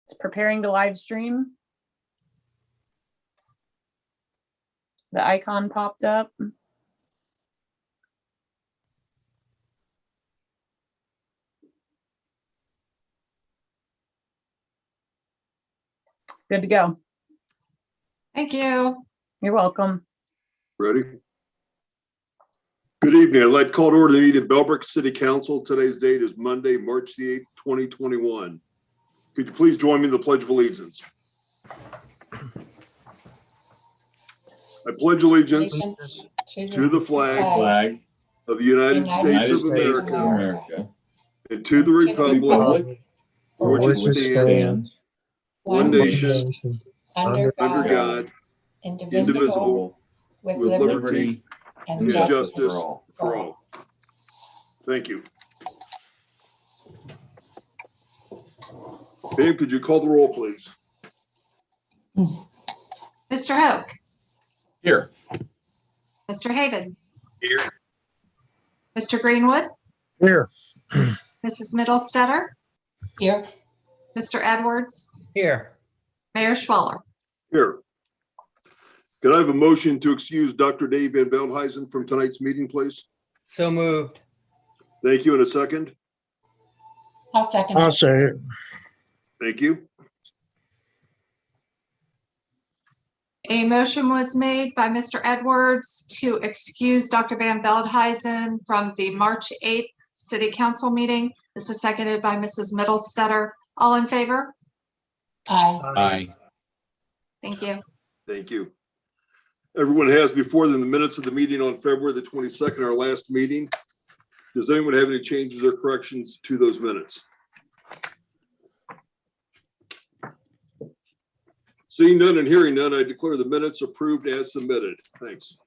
It's preparing to live stream. The icon popped up. Good to go. Thank you. You're welcome. Ready? Good evening. I'd like to call to order the meeting of Bellbrook City Council. Today's date is Monday, March the 8th, 2021. Could you please join me in the Pledge of Allegiance? I pledge allegiance to the flag of the United States of America and to the republic for which it stands, one nation, under God, indivisible, with liberty and justice for all. Thank you. Babe, could you call the roll, please? Mr. Hoke. Here. Mr. Havens. Here. Mr. Greenwood. Here. Mrs. Middlestetter. Here. Mr. Edwards. Here. Mayor Schwaller. Here. Could I have a motion to excuse Dr. Dave Van Veldhuizen from tonight's meeting, please? So moved. Thank you. In a second. I'll second I'll it. say it. Thank you. A motion was made by Mr. Edwards to excuse Dr. Van Veldhuizen from the March 8th City Council meeting. This was seconded by Mrs. Middlestetter. All in favor? Aye. Aye. Thank you. Thank you. Everyone has before them the minutes of the meeting on February the 22nd, our last meeting. Does anyone have any changes or corrections to those minutes? Seeing none and hearing none, I declare the minutes approved as submitted. Thanks.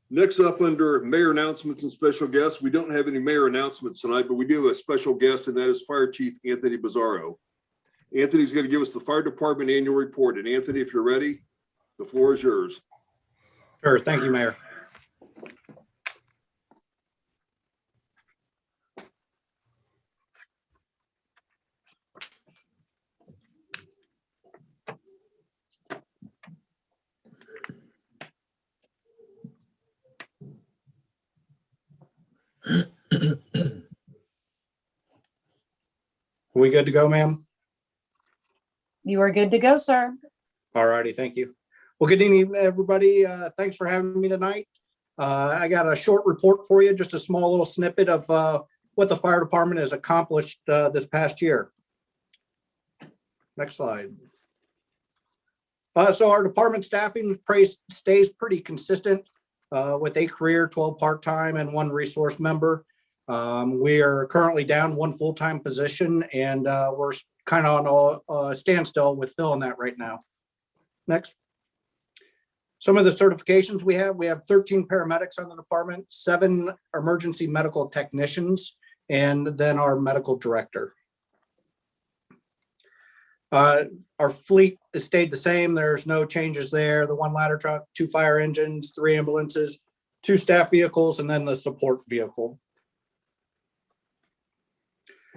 Next up, under mayor announcements and special guests, we don't have any mayor announcements tonight, but we do have a special guest, and that is Fire Chief Anthony Bizzarro. Anthony's going to give us the fire department annual report. And Anthony, if you're ready, the floor is yours. Sure. Thank you, Mayor. Are we good to go, ma'am? You are good to go, sir. All righty. Thank you. Well, good evening, everybody. Thanks for having me tonight. I got a short report for you, just a small little snippet of what the fire department has accomplished this past year. Next slide. So our department staffing stays pretty consistent with 8 career, 12 part-time, and 1 resource member. We are currently down 1 full-time position, and we're kind of on a standstill with filling that right now. Next. Some of the certifications we have 13 paramedics on the department, 7 emergency medical technicians, and then our medical director. Our fleet has stayed the same. There's no changes there. The 1 ladder truck, 2 fire engines, 3 ambulances, 2 staff vehicles, and then the support vehicle.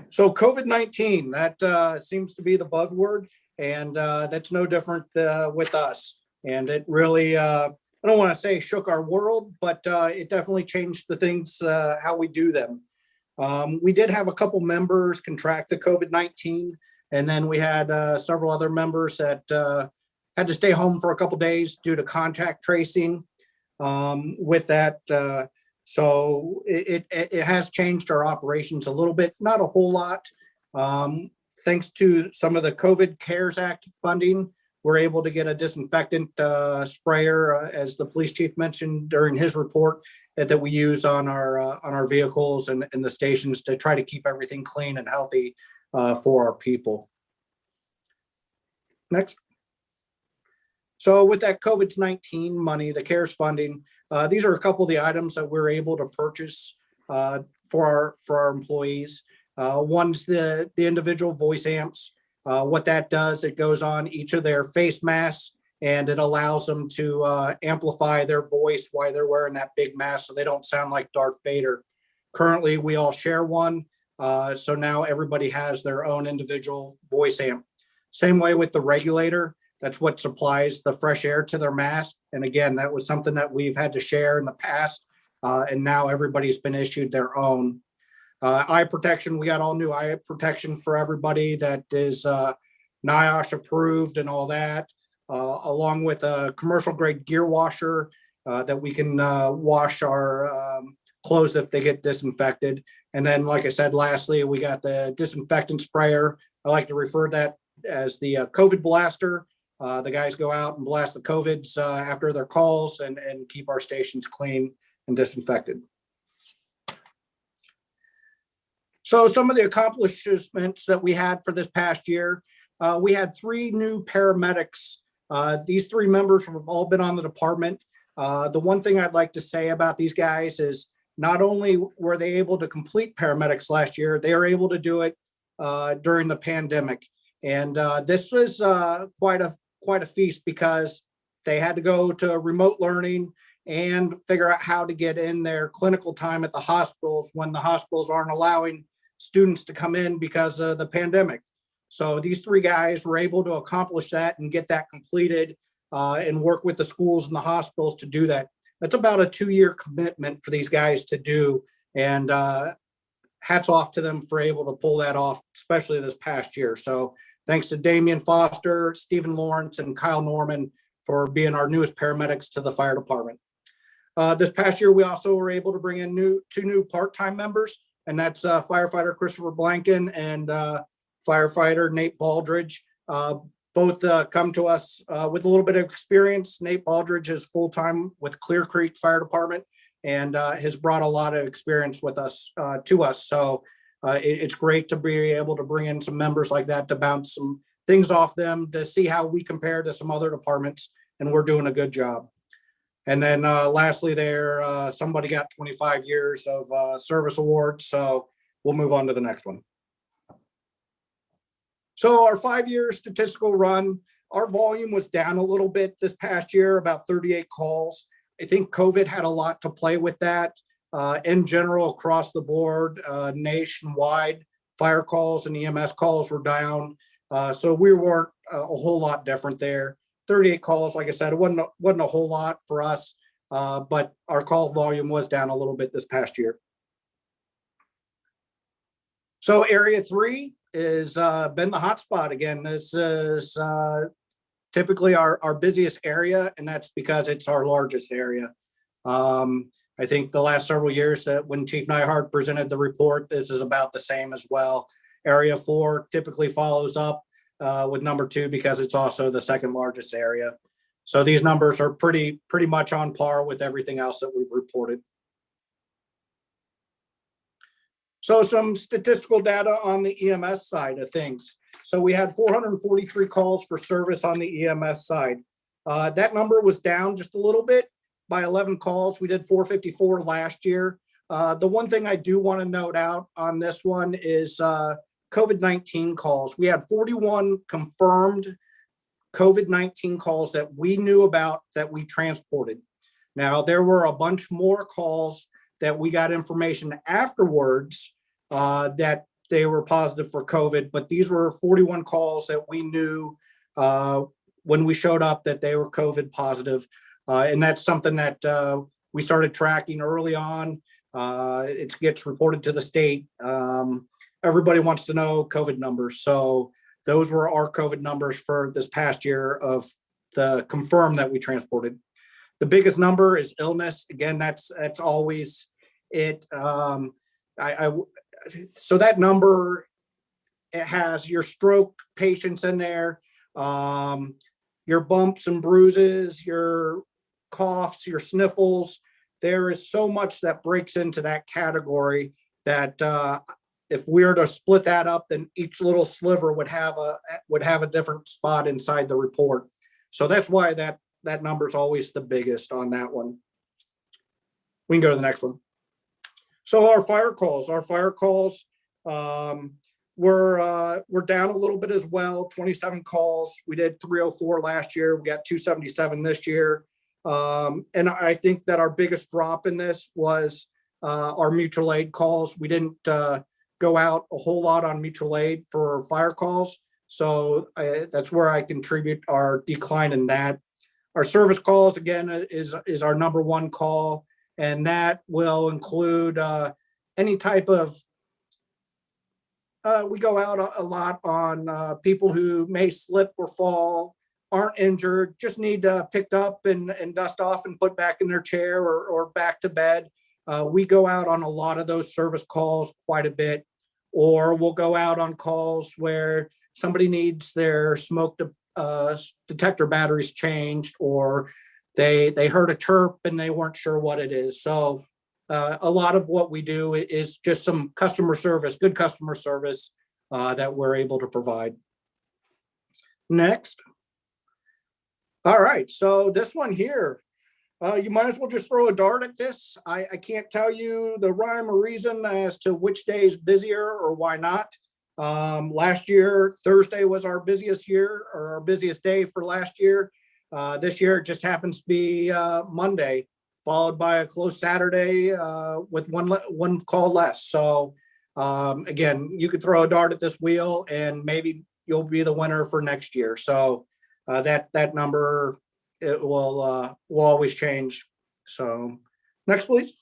So COVID-19, that seems to be the buzzword, and that's no different with us. And it really, I don't want to say shook our world, but it definitely changed the things, how we do them. We did have a couple members contract the COVID-19, and then we had several other members that had to stay home for a couple days due to contact tracing with that. So it has changed our operations a little bit, not a whole lot. Thanks to some of the COVID CARES Act funding, we're able to get a disinfectant sprayer, as the police chief mentioned during his report, that we use on our vehicles and the stations to try to keep everything clean and healthy for our people. Next. So with that COVID-19 money, the CARES funding, these are a couple of the items that we're able to purchase for our employees. One's the individual voice amps. What that does, it goes on each of their face masks, and it allows them to amplify their voice while they're wearing that big mask so they don't sound like Darth Vader. Currently, we all share one. So now everybody has their own individual voice amp. Same way with the regulator. That's what supplies the fresh air to their mask. And again, that was something that we've had to share in the past. And now everybody's been issued their own. Eye protection, we got all new eye protection for everybody that is NIOSH approved and all that, along with a commercial grade gear washer that we can wash our clothes if they get disinfected. And then, like I said, lastly, we got the disinfectant sprayer. I like to refer that as the COVID blaster. The guys go out and blast the COVIDs after their calls and keep our stations clean and disinfected. So some of the accomplishments that we had for this past year, we had 3 new paramedics. These 3 members have all been on the department. The one thing I'd like to say about these guys is not only were they able to complete paramedics last year, they were able to do it during the pandemic. And this was quite a feast because they had to go to remote learning and figure out how to get in their clinical time at the hospitals when the hospitals aren't allowing students to come in because of the pandemic. So these 3 guys were able to accomplish that and get that completed and work with the schools and the hospitals to do that. That's about a 2-year commitment for these guys to do. And hats off to them for able to pull that off, especially this past year. So thanks to Damian Foster, Stephen Lawrence, and Kyle Norman for being our newest paramedics to the fire department. This past year, we also were able to bring in 2 new part-time members, and that's firefighter Christopher Blanken and firefighter Nate Baldridge. Both come to us with a little bit of experience. Nate Baldridge is full-time with Clear Creek Fire Department and has brought a lot of experience with us to us. So it's great to be able to bring in some members like that to bounce some things off them to see how we compare to some other departments, and we're doing a good job. And then lastly there, somebody got 25 years of service awards. So we'll move on to the next one. So our 5-year statistical run, our volume was down a little bit this past year, about 38 calls. I think COVID had a lot to play with that. In general, across the board, nationwide, fire calls and EMS calls were down. So we weren't a whole lot different there. 38 calls, like I said, it wasn't a whole lot for us, but our call volume was down a little bit this past year. So area 3 is been the hotspot again. This is typically our busiest area, and that's because it's our largest area. I think the last several years that when Chief Nyhart presented the report, this is about the same as well. Area 4 typically follows up with number 2 because it's also the second largest area. So these numbers are pretty much on par with everything else that we've reported. So some statistical data on the EMS side of things. So we had 443 calls for service on the EMS side. That number was down just a little bit by 11 calls. We did 454 last year. The one thing I do want to note out on this one is COVID-19 calls. We had 41 confirmed COVID-19 calls that we knew about that we transported. Now, there were a bunch more calls that we got information afterwards that they were positive for COVID, but these were 41 calls that we knew when we showed up that they were COVID positive. And that's something that we started tracking early on. It gets reported to the state. Everybody wants to know COVID numbers. So those were our COVID numbers for this past year of the confirmed that we transported. The biggest number is illness. Again, that's always it. So that number, it has your stroke patients in there, your bumps and bruises, your coughs, your sniffles. There is so much that breaks into that category that if we were to split that up, then each little sliver would have a different spot inside the report. So that's why that number is always the biggest on that one. We can go to the next one. So our fire calls were down a little bit as well. 27 calls. We did 304 last year. We got 277 this year. And I think that our biggest drop in this was our mutual aid calls. We didn't go out a whole lot on mutual aid for fire calls. So that's where I contribute our decline in that. Our service calls, again, is our number one call, and that will include any type of, we go out a lot on people who may slip or fall, aren't injured, just need picked up and dust off and put back in their chair or back to bed. We go out on a lot of those service calls quite a bit, or we'll go out on calls where somebody needs their smoke detector batteries changed, or they heard a chirp and they weren't sure what it is. So a lot of what we do is just some customer service, good customer service that we're able to provide. Next. All right, so this one here, you might as well just throw a dart at this. I can't tell you the rhyme or reason as to which day is busier or why not. Last year, Thursday was our busiest year, or our busiest day for last year. This year, it just happens to be Monday, followed by a closed Saturday with one call less. So again, you could throw a dart at this wheel and maybe you'll be the winner for next year. So that number, it will always change. So next, please.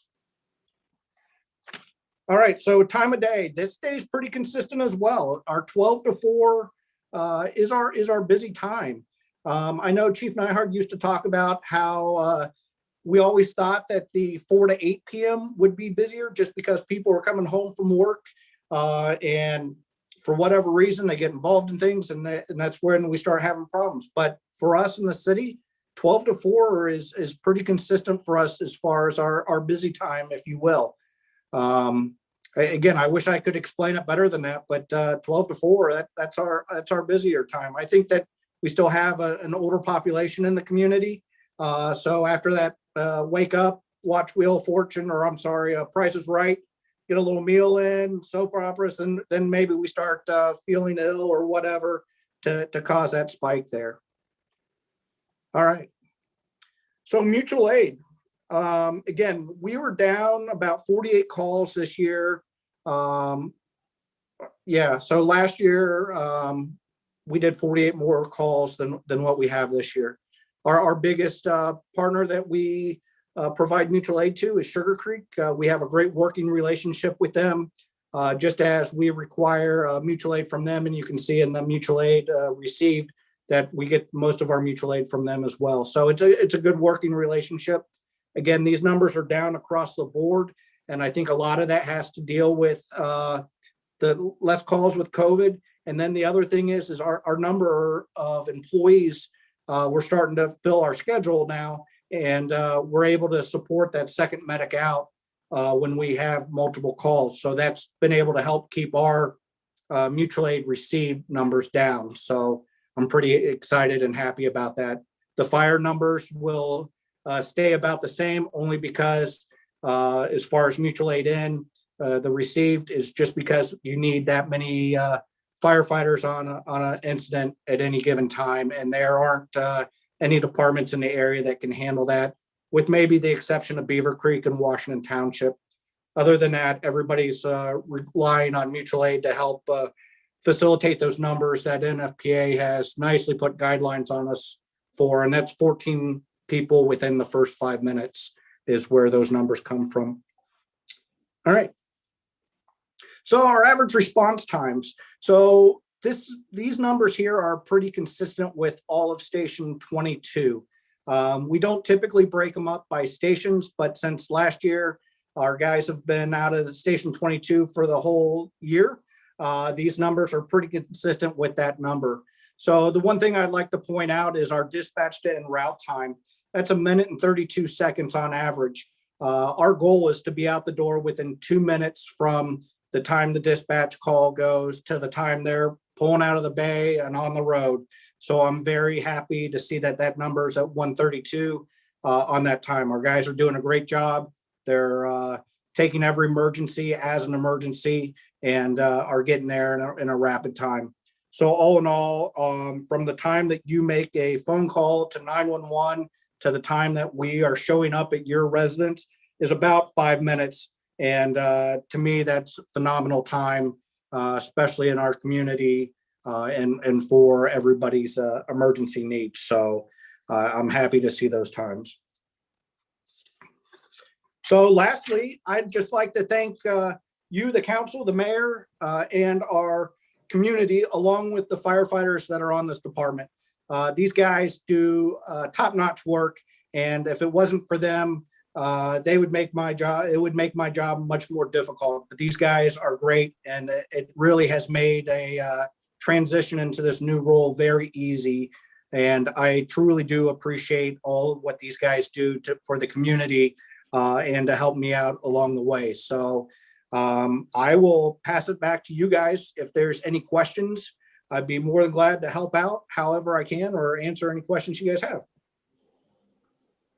All right, so time of day. This stays pretty consistent as well. Our 12 to 4 is our busy time. I know Chief Nyhard used to talk about how we always thought that the 4 to 8 p.m. would be busier just because people are coming home from work and for whatever reason they get involved in things, and that's when we start having problems. But for us in the city, 12 to 4 is pretty consistent for us as far as our busy time, if you will. Again, I wish I could explain it better than that, but 12 to 4, that's our busier time. I think that we still have an older population in the community. So after that, wake up, watch Wheel of Fortune, or I'm sorry, Price is Right, get a little meal in, soap operas, and then maybe we start feeling ill or whatever to cause that spike there. All right. So mutual aid. Again, we were down about 48 calls this year. Yeah, so last year we did 48 more calls than what we have this year. Our biggest partner that we provide mutual aid to is Sugar Creek. We have a great working relationship with them, just as we require mutual aid from them, and you can see in the mutual aid received that we get most of our mutual aid from them as well. So it's a good working relationship. Again, these numbers are down across the board, and I think a lot of that has to deal with the less calls with COVID. And then the other thing is our number of employees, we're starting to fill our schedule now, and we're able to support that second medic out when we have multiple calls. So that's been able to help keep our mutual aid received numbers down. So I'm pretty excited and happy about that. The fire numbers will stay about the same, only because as far as mutual aid in, the received is just because you need that many firefighters on an incident at any given time, and there aren't any departments in the area that can handle that, with maybe the exception of Beaver Creek and Washington Township. Other than that, everybody's relying on mutual aid to help facilitate those numbers that NFPA has nicely put guidelines on us for, and that's 14 people within the first 5 minutes is where those numbers come from. All right. So our average response times. So these numbers here are pretty consistent with all of Station 22. We don't typically break them up by stations, but since last year, our guys have been out of the Station 22 for the whole year. These numbers are pretty consistent with that number. So the one thing I'd like to point out is our dispatch to en route time. That's 1 minute and 32 seconds on average. Our goal is to be out the door within 2 minutes from the time the dispatch call goes to the time they're pulling out of the bay and on the road. So I'm very happy to see that number is at 132 on that time. Our guys are doing a great job. They're taking every emergency as an emergency and are getting there in a rapid time. So all in all, from the time that you make a phone call to 911 to the time that we are showing up at your residence is about 5 minutes. And to me, that's phenomenal time, especially in our community and for everybody's emergency needs. So I'm happy to see those times. So lastly, I'd just like to thank you, the council, the mayor, and our community, along with the firefighters that are on this department. These guys do top-notch work, and if it wasn't for them, they would make my job, it would make my job much more difficult. But these guys are great, and it really has made a transition into this new role very easy. And I truly do appreciate all what these guys do for the community and to help me out along the way. So I will pass it back to you guys. If there's any questions, I'd be more than glad to help out however I can or answer any questions you guys have.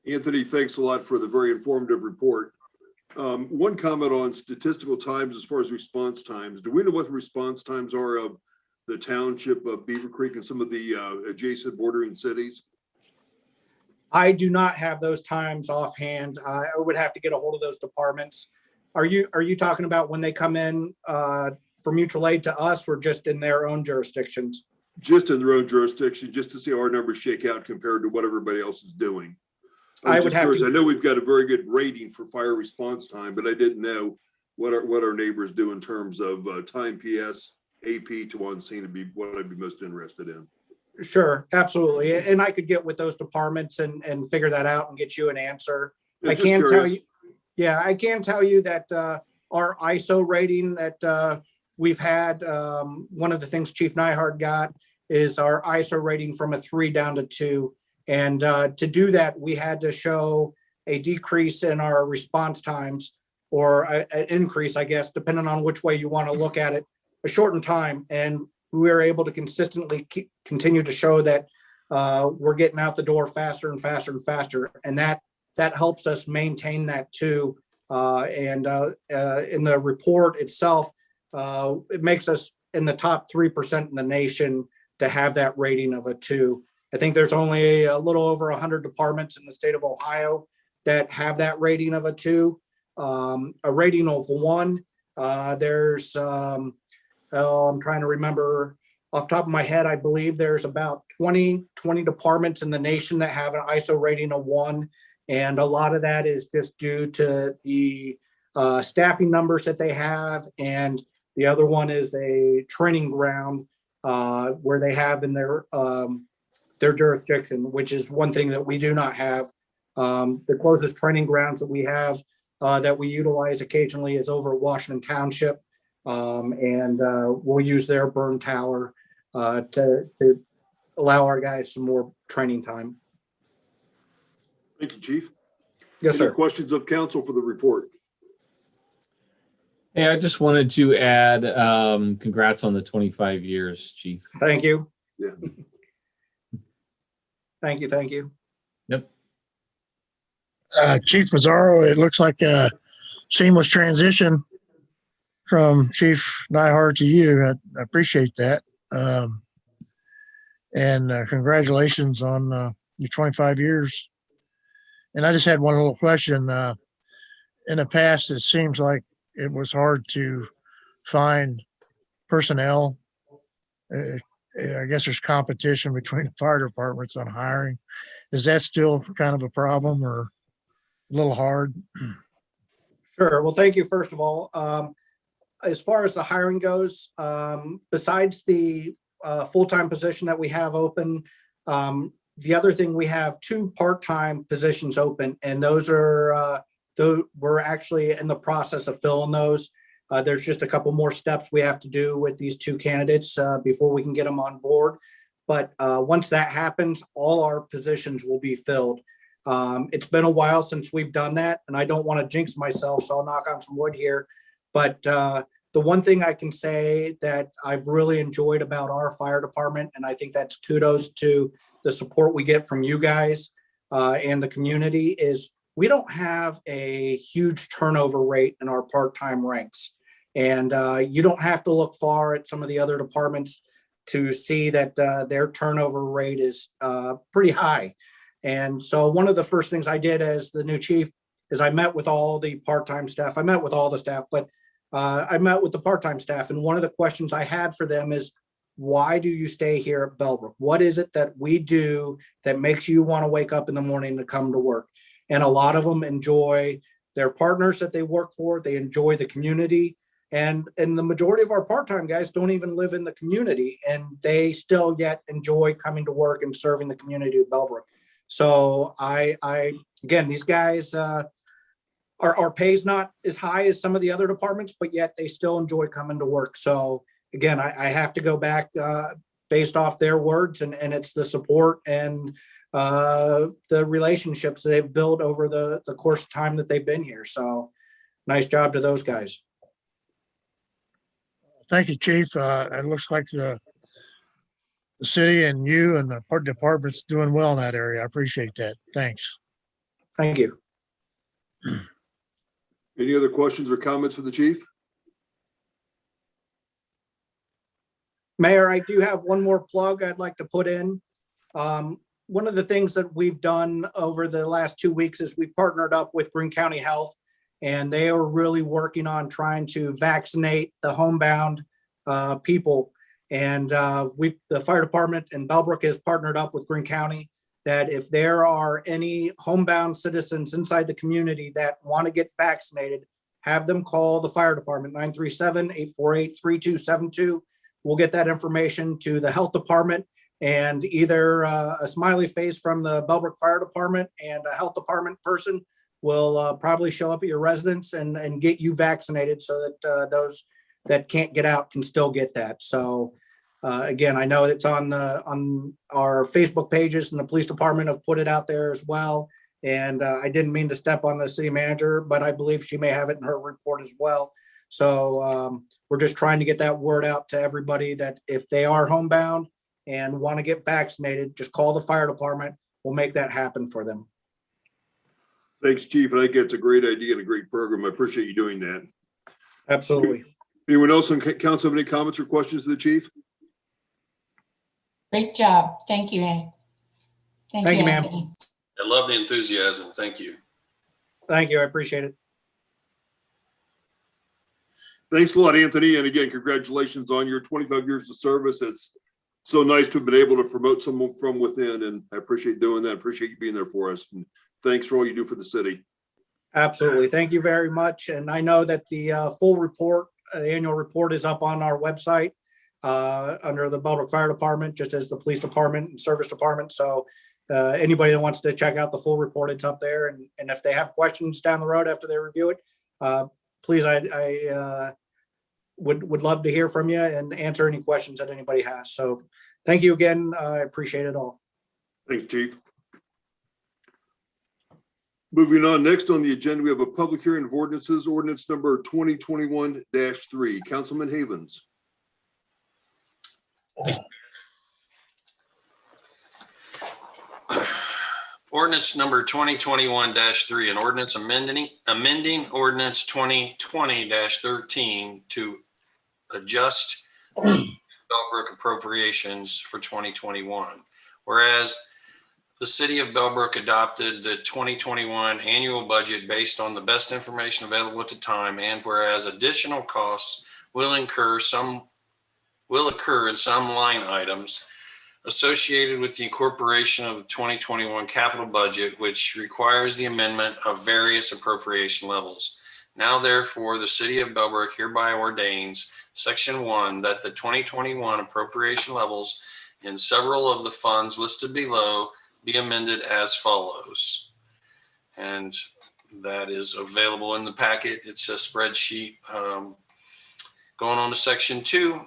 Anthony, thanks a lot for the very informative report. One comment on statistical times as far as response times. Do we know what the response times are of the township of Beaver Creek and some of the adjacent bordering cities? I do not have those times offhand. I would have to get a hold of those departments. Are you talking about when they come in for mutual aid to us, or just in their own jurisdictions? Just in their own jurisdiction, just to see how our numbers shake out compared to what everybody else is doing. I would have to. I know we've got a very good rating for fire response time, but I didn't know what our neighbors do in terms of time PS, AP to on scene would be what I'd be most interested in. Sure, absolutely. And I could get with those departments and figure that out and get you an answer. Yeah, I just can tell curious. you, yeah, I can tell you that our ISO rating that we've had, one of the things Chief Nyhard got is our ISO rating from a 3 down to 2. And to do that, we had to show a decrease in our response times, or an increase, I guess, depending on which way you want to look at it, a shortened time. And we were able to consistently continue to show that we're getting out the door faster and faster and faster. And that helps us maintain that too. And in the report itself, it makes us in the top 3% in the nation to have that rating of a 2. I think there's only a little over 100 departments in the state of Ohio that have that rating of a 2. A rating of 1, there's, I'm trying to remember off the top of my head, I believe there's about 20 departments in the nation that have an ISO rating of 1. And a lot of that is just due to the staffing numbers that they have. And the other one is a training ground where they have in their jurisdiction, which is one thing that we do not have. The closest training grounds that we have that we utilize occasionally is over at Washington Township. And we'll use their burn tower to allow our guys some more training time. Thank you, Chief. Yes, Any sir. questions of council for the report? Hey, I just wanted to add, congrats on the 25 years, Chief. Thank you. Yeah. Thank you. Thank you. Yep. Chief Mazzaro, it looks like a seamless transition from Chief Nyhard to you. I appreciate that. And congratulations on your 25 years. And I just had one little question. In the past, it seems like it was hard to find personnel. I guess there's competition between the fire departments on hiring. Is that still kind of a problem or a little hard? Sure. Well, thank you, first of all. As far as the hiring goes, besides the full-time position that we have open, the other thing, we have 2 part-time positions open, and those are, we're actually in the process of filling those. There's just a couple more steps we have to do with these 2 candidates before we can get them on board. But once that happens, all our positions will be filled. It's been a while since we've done that, and I don't want to jinx myself, so I'll knock on some wood here. But the one thing I can say that I've really enjoyed about our fire department, and I think that's kudos to the support we get from you guys and the community, is we don't have a huge turnover rate in our part-time ranks. And you don't have to look far at some of the other departments to see that their turnover rate is pretty high. And so one of the first things I did as the new chief is I met with all the part-time staff. I met with all the staff, but I met with the part-time staff. And one of the questions I had for them is, why do you stay here at Bellbrook? What is it that we do that makes you want to wake up in the morning to come to work? And a lot of them enjoy their partners that they work for. They enjoy the community. And the majority of our part-time guys don't even live in the community, and they still yet enjoy coming to work and serving the community of Bellbrook. So again, these guys, our pay is not as high as some of the other departments, but yet they still enjoy coming to work. So again, I have to go back based off their words, and it's the support and the relationships they've built over the course of time that they've been here. So nice job to those guys. Thank you, Chief. It looks like the city and you and the department's doing well in that area. I appreciate that. Thanks. Thank you. Any other questions or comments for the chief? Mayor, I do have one more plug I'd like to put in. One of the things that we've done over the last 2 weeks is we partnered up with Greene County Health, and they are really working on trying to vaccinate the homebound people. And the fire department in Bellbrook has partnered up with Greene County that if there are any homebound citizens inside the community that want to get vaccinated, have them call the fire department, 937-848-3272. We'll get that information to the health department, and either a smiley face from the Bellbrook Fire Department and a health department person will probably show up at your residence and get you vaccinated, so that those that can't get out can still get that. So again, I know it's on our Facebook pages, and the police department have put it out there as well. And I didn't mean to step on the city manager, but I believe she may have it in her report as well. So we're just trying to get that word out to everybody that if they are homebound and want to get vaccinated, just call the fire department. We'll make that happen for them. Thanks, Chief. I think it's a great idea and a great program. I appreciate you doing that. Absolutely. Anyone else on council have any comments or questions to the chief? Great job. Thank you, Ann. Thank you, ma'am. Anthony. I love the enthusiasm. Thank you. Thank you. I appreciate it. Thanks a lot, Anthony. And again, congratulations on your 25 years of service. It's so nice to have been able to promote someone from within, and I appreciate doing that. I appreciate you being there for us. And thanks for all you do for the city. Absolutely. Thank you very much. And I know that the full report, the annual report, is up on our website under the Bellbrook Fire Department, just as the police department and service department. So anybody that wants to check out the full report, it's up there. And if they have questions down the road after they review it, please, I would love to hear from you and answer any questions that anybody has. So thank you again. I appreciate it all. Thanks, Chief. Moving on, next on the agenda, we have a public hearing of ordinances, ordinance number 2021-3. Councilman Havens. Ordinance number 2021-3, an ordinance amending ordinance 2020-13 to adjust Bellbrook appropriations for 2021. Whereas the city of Bellbrook adopted the 2021 annual budget based on the best information available at the time, and whereas additional costs will occur in some line items associated with the incorporation of the 2021 capital budget, which requires the amendment of various appropriation levels. Now, therefore, the city of Bellbrook hereby ordains Section 1 that the 2021 appropriation levels in several of the funds listed below be amended as follows. And that is available in the packet. It's a spreadsheet. Going on to Section 2.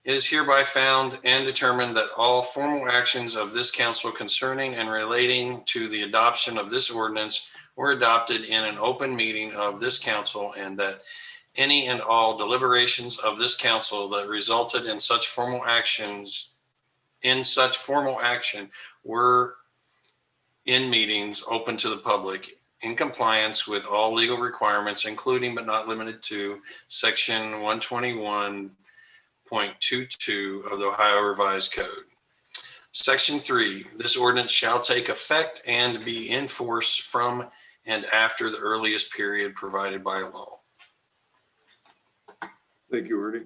It is hereby found and determined that all formal actions of this council concerning and relating to the adoption of this ordinance were adopted in an open meeting of this council, and that any and all deliberations of this council that resulted in such formal action were in meetings open to the public in compliance with all legal requirements, including but not limited to Section 121.22 of the Ohio Revised Code. Section 3, this ordinance shall take effect and be in force from and after the earliest period provided by law. Thank you, Ernie.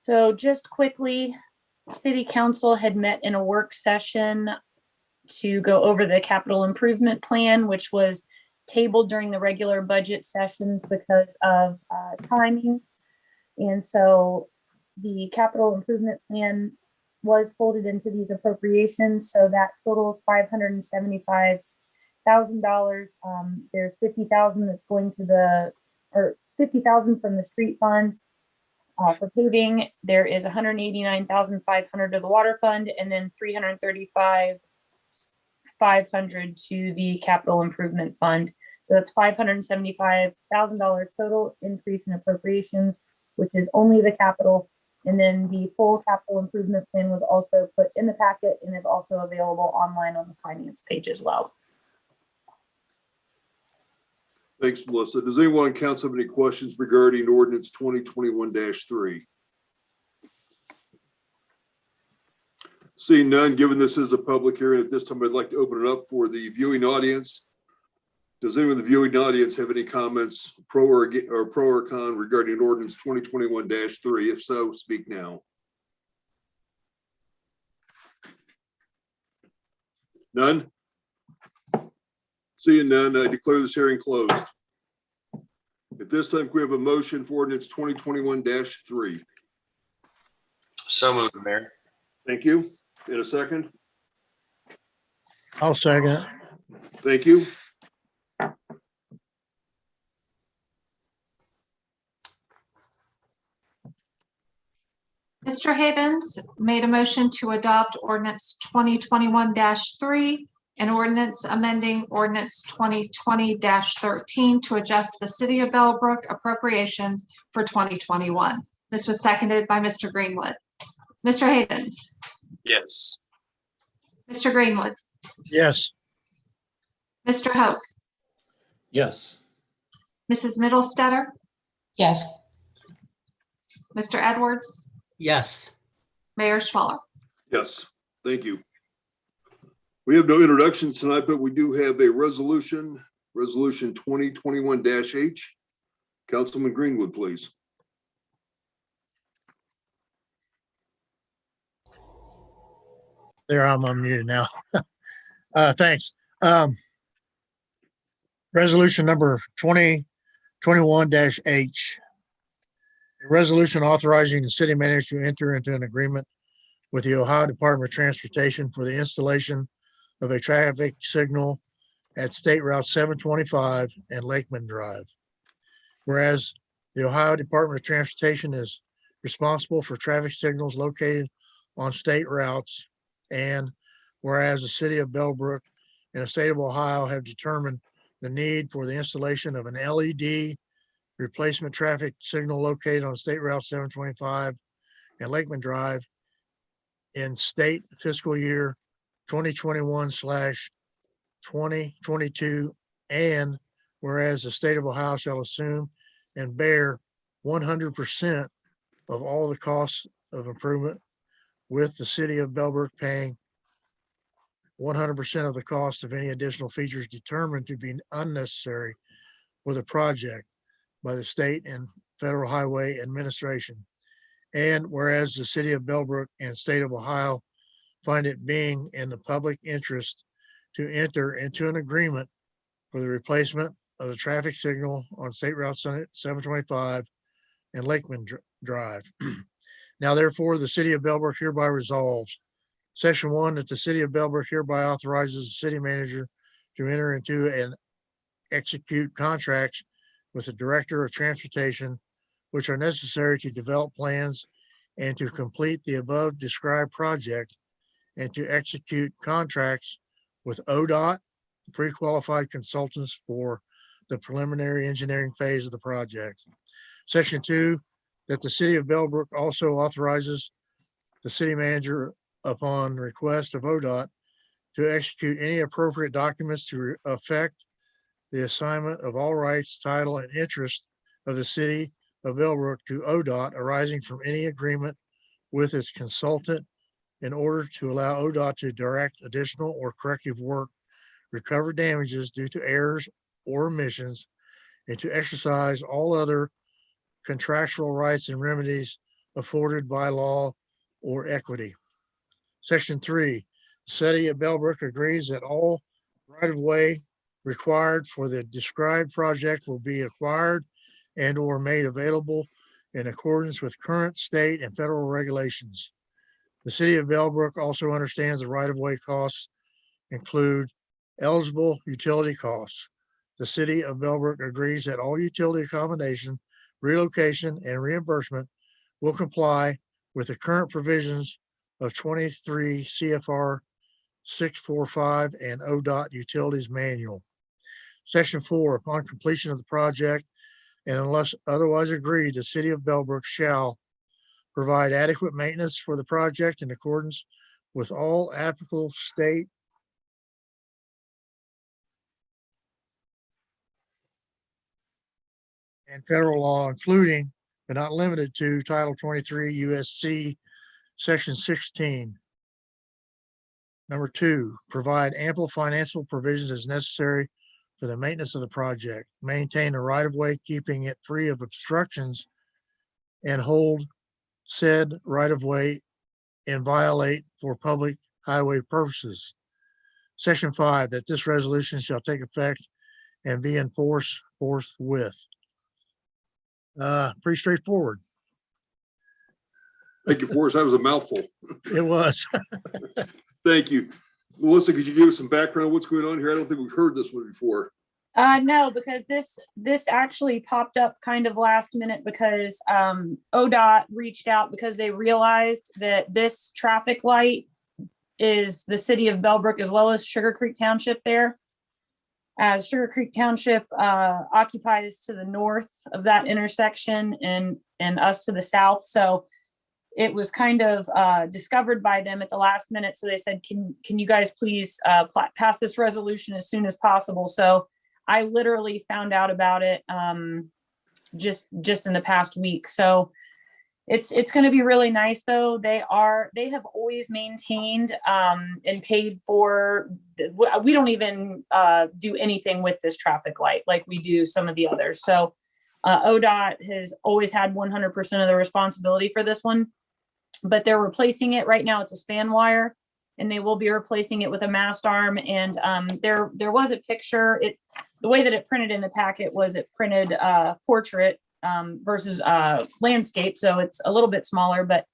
So just quickly, City Council had met in a work session to go over the capital improvement plan, which was tabled during the regular budget sessions because of timing. And so the capital improvement plan was folded into these appropriations. So that totals $575,000. There's $50,000 that's going to or $50,000 from the street fund for paving. There is $189,500 to the water fund, and then $335,500 to the capital improvement fund. So that's $575,000 total increase in appropriations, which is only the capital. And then the full capital improvement plan was also put in the packet and is also available online on the finance page as well. Thanks, Melissa. Does anyone on council have any questions regarding ordinance 2021-3? Seeing none, given this is a public hearing at this time, I'd like to open it up for the viewing audience. Does anyone in the viewing audience have any comments pro or con regarding ordinance 2021-3? If so, speak now. None? Seeing none, I declare this hearing closed. At this time, we have a motion for ordinance 2021-3. So moved, Mayor. Thank you. In a second. I'll second it. Thank you. Mr. Havens made a motion to adopt ordinance 2021-3, an ordinance amending ordinance 2020-13 to adjust the City of Bellbrook appropriations for 2021. This was seconded by Mr. Greenwood. Mr. Havens, Yes. Mr. Greenwood, Yes. Mr. Hoke, Yes. Mrs. Middlestetter, Yes. Mr. Edwards, Yes. Mayor Schwaller. Yes, thank you. We have no introductions tonight, but we do have a resolution 2021-H. Councilman Greenwood, please. There, I'm unmuted now. Thanks. Resolution number 2021-H. A resolution authorizing the city manager to enter into an agreement with the Ohio Department of Transportation for the installation of a traffic signal at State Route 725 and Lakeman Drive. Whereas the Ohio Department of Transportation is responsible for traffic signals located on state routes, and whereas the city of Bellbrook and the state of Ohio have determined the need for the installation of an LED replacement traffic signal located on State Route 725 and Lakeman Drive in state fiscal year 2021/2022, and whereas the state of Ohio shall assume and bear 100% of all the costs of improvement, with the city of Bellbrook paying 100% of the cost of any additional features determined to be unnecessary for the project by the state and federal highway administration. And whereas the city of Bellbrook and state of Ohio find it being in the public interest to enter into an agreement for the replacement of the traffic signal on State Route 725 and Lakeman Drive. Now therefore, the city of Bellbrook hereby resolves, Section 1, that the city of Bellbrook hereby authorizes the city manager to enter into and execute contracts with the Director of Transportation, which are necessary to develop plans and to complete the above described project, and to execute contracts with ODOT, pre-qualified consultants for the preliminary engineering phase of the project. Section 2, that the city of Bellbrook also authorizes the city manager, upon request of ODOT, to execute any appropriate documents to effect the assignment of all rights, title, and interest of the city of Bellbrook to ODOT arising from any agreement with its consultant, in order to allow ODOT to direct additional or corrective work recover damages due to errors or omissions, and to exercise all other contractual rights and remedies afforded by law or equity. Section 3, the city of Bellbrook agrees that all right-of-way required for the described project will be acquired and or made available in accordance with current state and federal regulations. The city of Bellbrook also understands the right-of-way costs include eligible utility costs. The city of Bellbrook agrees that all utility accommodation, relocation, and reimbursement will comply with the current provisions of 23 CFR 645 and ODOT Utilities Manual. Section 4, upon completion of the project, and unless otherwise agreed, the city of Bellbrook shall provide adequate maintenance for the project in accordance with all applicable state and federal law, including but not limited to Title 23 USC Section 16. Number 2, provide ample financial provisions as necessary for the maintenance of the project, maintain the right-of-way, keeping it free of obstructions, and hold said right-of-way inviolate for public highway purposes. Section 5, that this resolution shall take effect and be enforced forthwith. Pretty straightforward. Thank you, Forrest. That was a mouthful. It was. Thank you. Melissa, could you give us some background on what's going on here? I don't think we've heard this one before. No, because this actually popped up kind of last minute because ODOT reached out because they realized that this traffic light is the city of Bellbrook as well as Sugar Creek Township there. As Sugar Creek Township occupies to the north of that intersection and us to the south. So it was kind of discovered by them at the last minute. So they said, can you guys please pass this resolution as soon as possible? So I literally found out about it just in the past week. So it's going to be really nice though. They have always maintained and paid for, we don't even do anything with this traffic light like we do some of the others. So ODOT has always had 100% of the responsibility for this one, but they're replacing it right now. It's a span wire and they will be replacing it with a mast arm. And there was a picture. The way that it printed in the packet was it printed portrait versus landscape. So it's a little bit smaller, but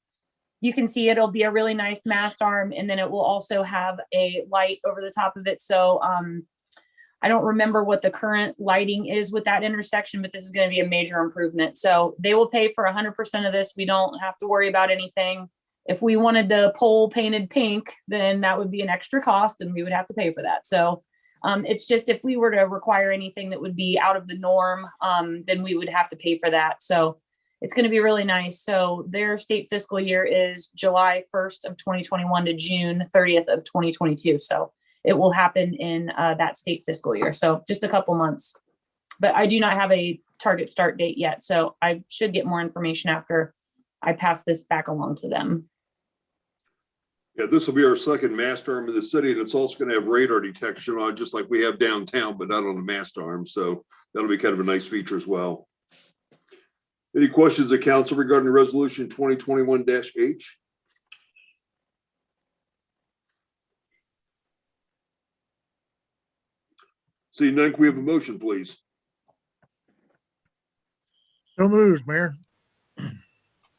you can see it'll be a really nice mast arm. And then it will also have a light over the top of it. So I don't remember what the current lighting is with that intersection, but this is going to be a major improvement. So they will pay for 100% of this. We don't have to worry about anything. If we wanted the pole painted pink, then that would be an extra cost and we would have to pay for that. So it's just if we were to require anything that would be out of the norm, then we would have to pay for that. So it's going to be really nice. So their state fiscal year is July 1st of 2021 to June 30th of 2022. So it will happen in that state fiscal year. So just a couple months, but I do not have a target start date yet. So I should get more information after I pass this back along to them. Yeah, this will be our second mast arm in the city, and it's also going to have radar detection on it, just like we have downtown, but not on the mast arm. So that'll be kind of a nice feature as well. Any questions of council regarding resolution 2021-H? Seeing none, can we have a motion, please? So moved, Mayor.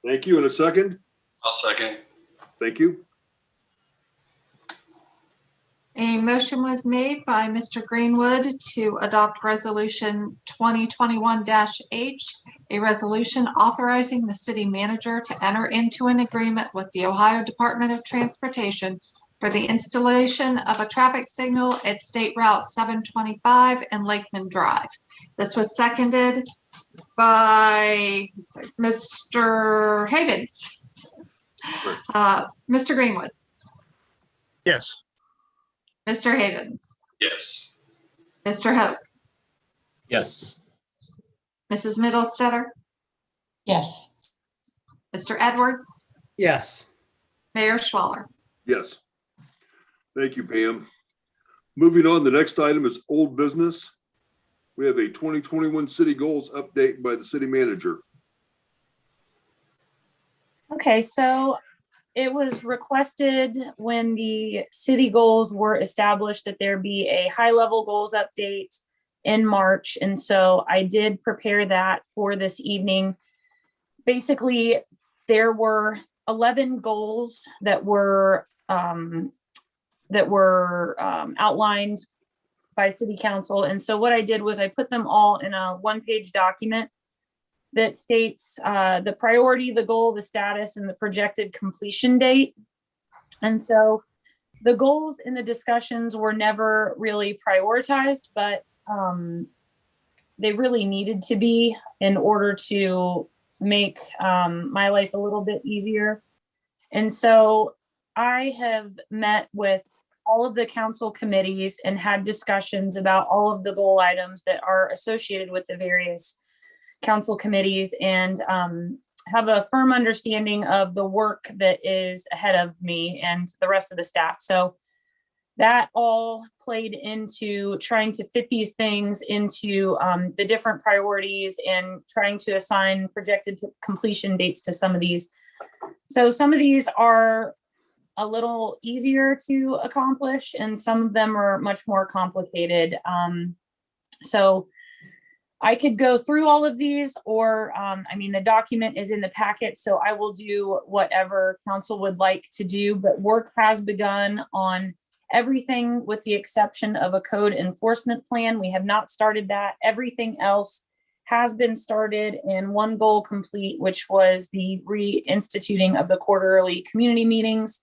Thank you. And a second? I'll second. Thank you. A motion was made by Mr. Greenwood to adopt resolution 2021-H, a resolution authorizing the city manager to enter into an agreement with the Ohio Department of Transportation for the installation of a traffic signal at State Route 725 and Lakeman Drive. This was seconded by Mr. Havens. Mr. Greenwood, Yes. Mr. Havens, Yes. Mr. Hope, Yes. Mrs. Middlestetter, Yes. Mr. Edwards, yes, Mayor Schwaller. Yes. Thank you, Pam. Moving on, the next item is old business. We have a 2021 city goals update by the city manager. Okay, so it was requested when the city goals were established that there be a high-level goals update in March. And so I did prepare that for this evening. Basically, there were 11 goals that were outlined by city council. And so what I did was I put them all in a one-page document that states the priority, the goal, the status, and the projected completion date. And so the goals in the discussions were never really prioritized, but they really needed to be in order to make my life a little bit easier. And so I have met with all of the council committees and had discussions about all of the goal items that are associated with the various council committees, and have a firm understanding of the work that is ahead of me and the rest of the staff. So that all played into trying to fit these things into the different priorities and trying to assign projected completion dates to some of these. So some of these are a little easier to accomplish, and some of them are much more complicated. So I could go through all of these, or I mean, the document is in the packet, so I will do whatever council would like to do, but work has begun on everything with the exception of a code enforcement plan. We have not started that. Everything else has been started, and one goal complete, which was the reinstituting of the quarterly community meetings,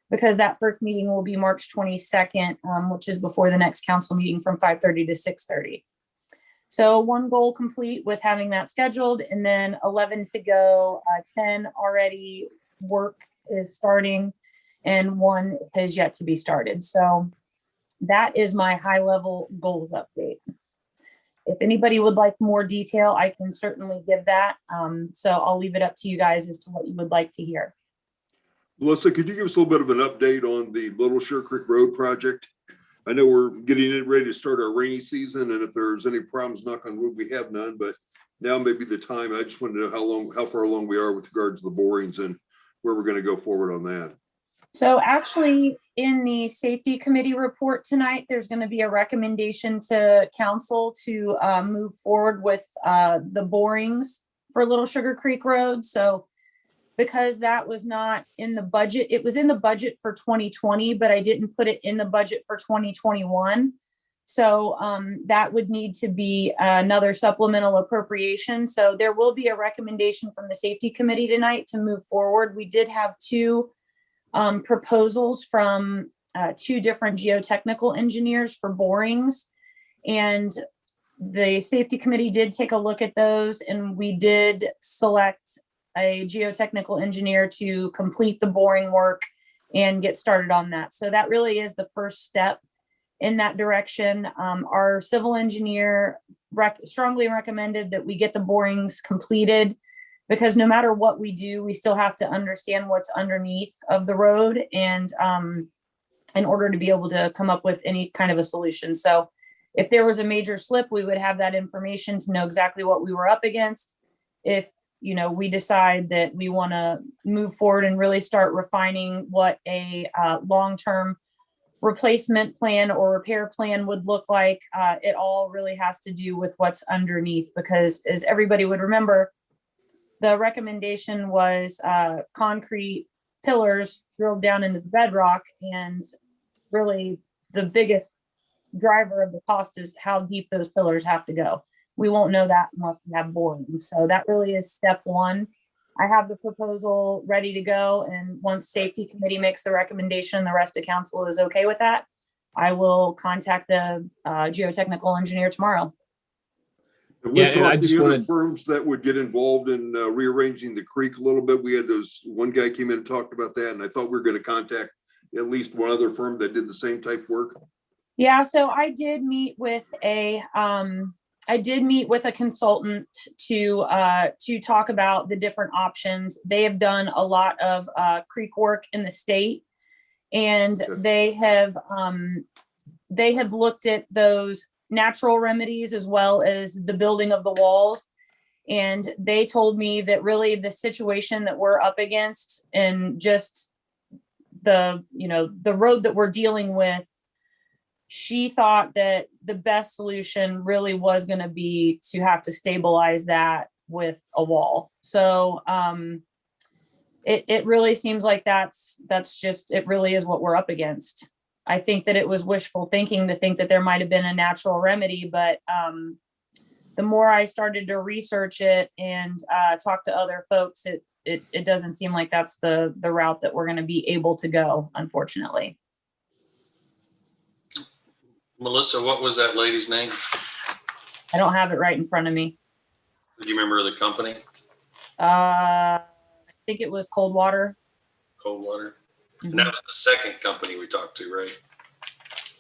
because that first meeting will be March 22nd, which is before the next council meeting from 5:30 to 6:30. So one goal complete with having that scheduled, and then 11 to go, 10 already work is starting, and one has yet to be started. So that is my high level goals update. If anybody would like more detail, I can certainly give that. So I'll leave it up to you guys as to what you would like to hear. Melissa, could you give us a little bit of an update on the Little Sugar Creek Road project? I know we're getting it ready to start our rainy season, and if there's any problems, knock on wood, we have none, but now may be the time. I just wanted to know how far along we are with regards to the borings and where we're going to go forward on that. So actually, in the safety committee report tonight, there's going to be a recommendation to council to move forward with the borings for Little Sugar Creek Road. So because that was not in the budget, it was in the budget for 2020, but I didn't put it in the budget for 2021. So that would need to be another supplemental appropriation. So there will be a recommendation from the safety committee tonight to move forward. We did have two proposals from two different geotechnical engineers for borings, and the safety committee did take a look at those, and we did select a geotechnical engineer to complete the boring work and get started on that. So that really is the first step in that direction. Our civil engineer strongly recommended that we get the borings completed, because no matter what we do, we still have to understand what's underneath of the road, and in order to be able to come up with any kind of a solution. So if there was a major slip, we would have that information to know exactly what we were up against. If we decide that we want to move forward and really start refining what a long-term replacement plan or repair plan would look like, it all really has to do with what's underneath, because as everybody would remember, the recommendation was concrete pillars drilled down into the bedrock, and really the biggest driver of the cost is how deep those pillars have to go. We won't know that unless we have boring. So that really is step one. I have the proposal ready to go, and once safety committee makes the recommendation, the rest of council is okay with that, I will contact the geotechnical engineer tomorrow. Have we Yeah, and I talked to just the other wanted- firms that would get involved in rearranging the creek a little bit? We had one guy came in and talked about that, and I thought we were going to contact at least one other firm that did the same type work. Yeah, so I did meet with a consultant to talk about the different options. They have done a lot of creek work in the state, and Okay. they have they have looked at those natural remedies as well as the building of the walls. And they told me that really the situation that we're up against and just the road that we're dealing with, she thought that the best solution really was going to be to have to stabilize that with a wall. So it really seems like that's just, it really is what we're up against. I think that it was wishful thinking to think that there might have been a natural remedy, but the more I started to research it and talk to other folks, it doesn't seem like that's the route that we're going to be able to go, unfortunately. Melissa, what was that lady's name? I don't have it right in front of me. Do you remember the company? I think it was Coldwater. Coldwater. Mhm. And that was the second company we talked to, right?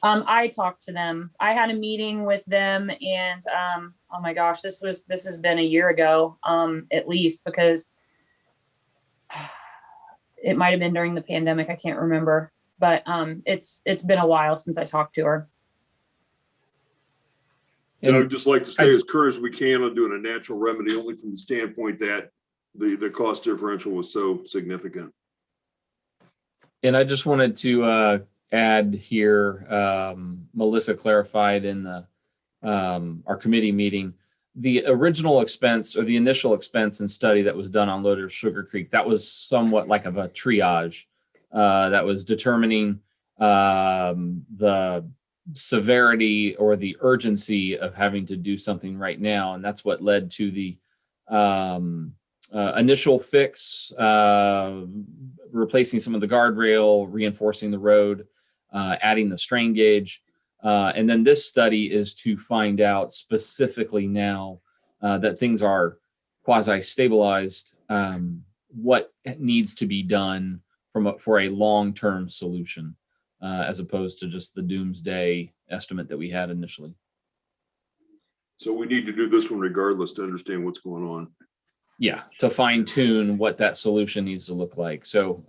I talked to them. I had a meeting with them, and oh my gosh, this has been a year ago, at least, because it might have been during the pandemic. I can't remember, but it's been a while since I talked to her. And I would just like to stay as current as we can on doing a natural remedy, only from the standpoint that the cost differential was so significant. And I just wanted to add here, Melissa clarified in the our committee meeting, the original expense or the initial expense and study that was done on Loader Sugar Creek, that was somewhat like of a triage that was determining the severity or the urgency of having to do something right now. And that's what led to the initial fix, replacing some of the guardrail, reinforcing the road, adding the strain gauge. And then this study is to find out specifically now that things are quasi-stabilized, what needs to be done for a long-term solution, as opposed to just the doomsday estimate that we had initially. So we need to do this one regardless to understand what's going on. Yeah, to fine tune what that solution needs to look like. So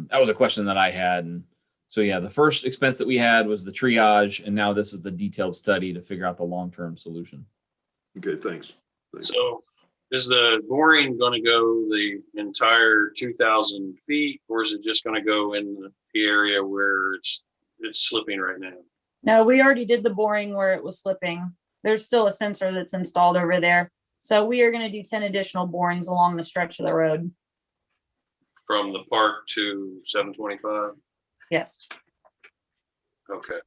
that was a question that I had. And so, yeah, the first expense that we had was the triage, and now this is the detailed study to figure out the long-term solution. Okay, thanks. So is the boring going to go the entire 2,000 feet, or is it just going to go in the area where it's slipping right now? No, we already did the boring where it was slipping. There's still a sensor that's installed over there. So we are going to do 10 additional borings along the stretch of the road. From the park to 725? Yes. Okay.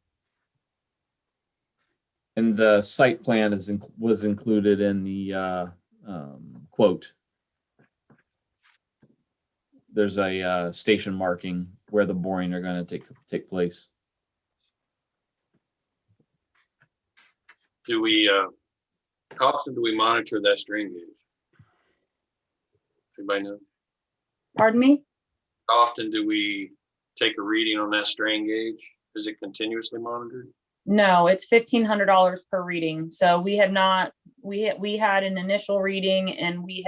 And the site plan was included in the quote. There's a station marking where the boring are going to take place. Do we, how often do we monitor that strain gauge? Anybody know? Pardon me? How often do we take a reading on that strain gauge? Is it continuously monitored? No, it's $1,500 per reading. So we had not, we had an initial reading, and we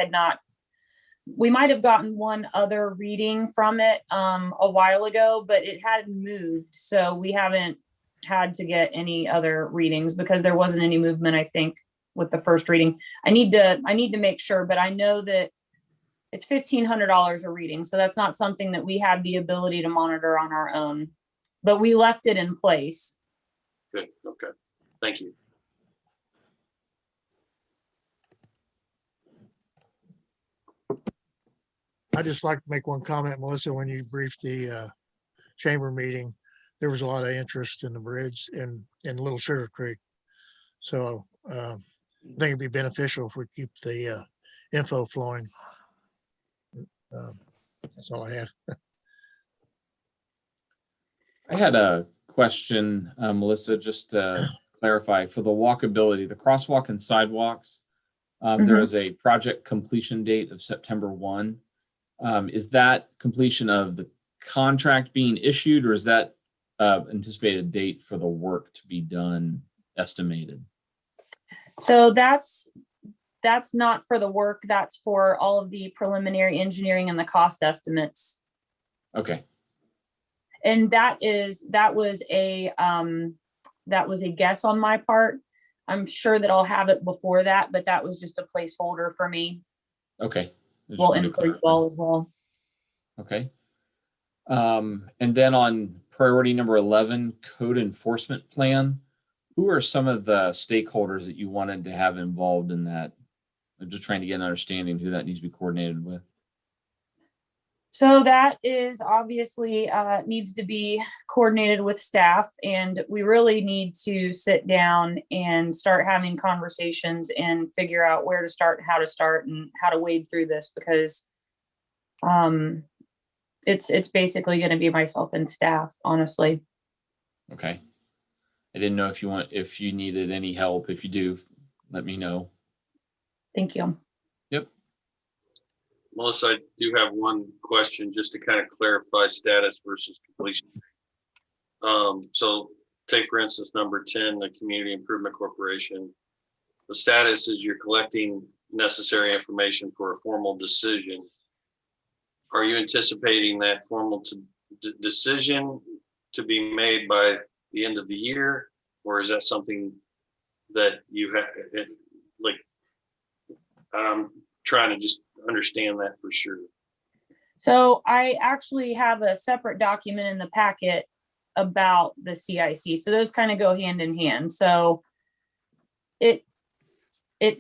might have gotten one other reading from it a while ago, but it hadn't moved. So we haven't had to get any other readings because there wasn't any movement, I think, with the first reading. I need to make sure, but I know that it's $1,500 a reading. So that's not something that we have the ability to monitor on our own, but we left it in place. Good. Okay. Thank you. I'd just like to make one comment, Melissa. When you briefed the chamber meeting, there was a lot of interest in the bridge in Little Sugar Creek. So I think it'd be beneficial if we keep the info flowing. That's all I have. I had a question, Melissa, just to clarify for the walkability, the crosswalk and sidewalks. There is a project completion date of September 1. Is that completion of the contract being issued, or is that anticipated date for the work to be done estimated? So that's not for the work. That's for all of the preliminary engineering and the cost estimates. that was a guess on my part. I'm sure that I'll have it before that, but that was just a placeholder for me. Okay. I just Well, wanted and to for you clarify. all as well. Okay. And then on priority number 11, code enforcement plan, who are some of the stakeholders that you wanted to have involved in that? I'm just trying to get an understanding who that needs to be coordinated with. So that is obviously needs to be coordinated with staff, and we really need to sit down and start having conversations and figure out where to start, how and how to wade through this, because it's basically going to be myself and staff, honestly. Okay. I didn't know if you needed any help. If you do, let me know. Thank you. Yep. Melissa, I do have one question just to kind of clarify status versus completion. So take for instance, number 10, the Community Improvement Corporation. The status is you're collecting necessary information for a formal decision. Are you anticipating that formal decision to be made by the end of the year? Or is that something that you have, like, I'm trying to just understand that for sure. So I actually have a separate document in the packet about the CIC. So those kind of go hand in hand. So it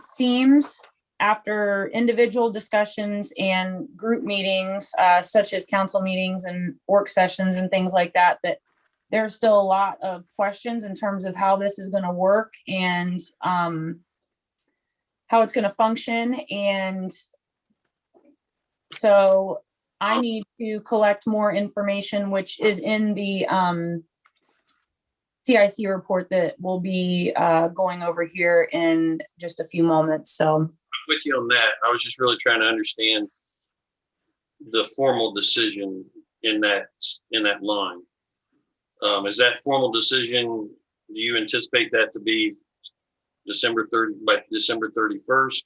seems after individual discussions and group meetings, such as council meetings and work sessions and things like that, that there's still a lot of questions in terms of how this is going to work and how it's going to function. And so I need to collect more information, which is in the CIC report that will be going over here in just a few moments. So I'm with you on that. I was just really trying to understand the formal decision in that line. Is that formal decision, do you anticipate that to be by December 31st?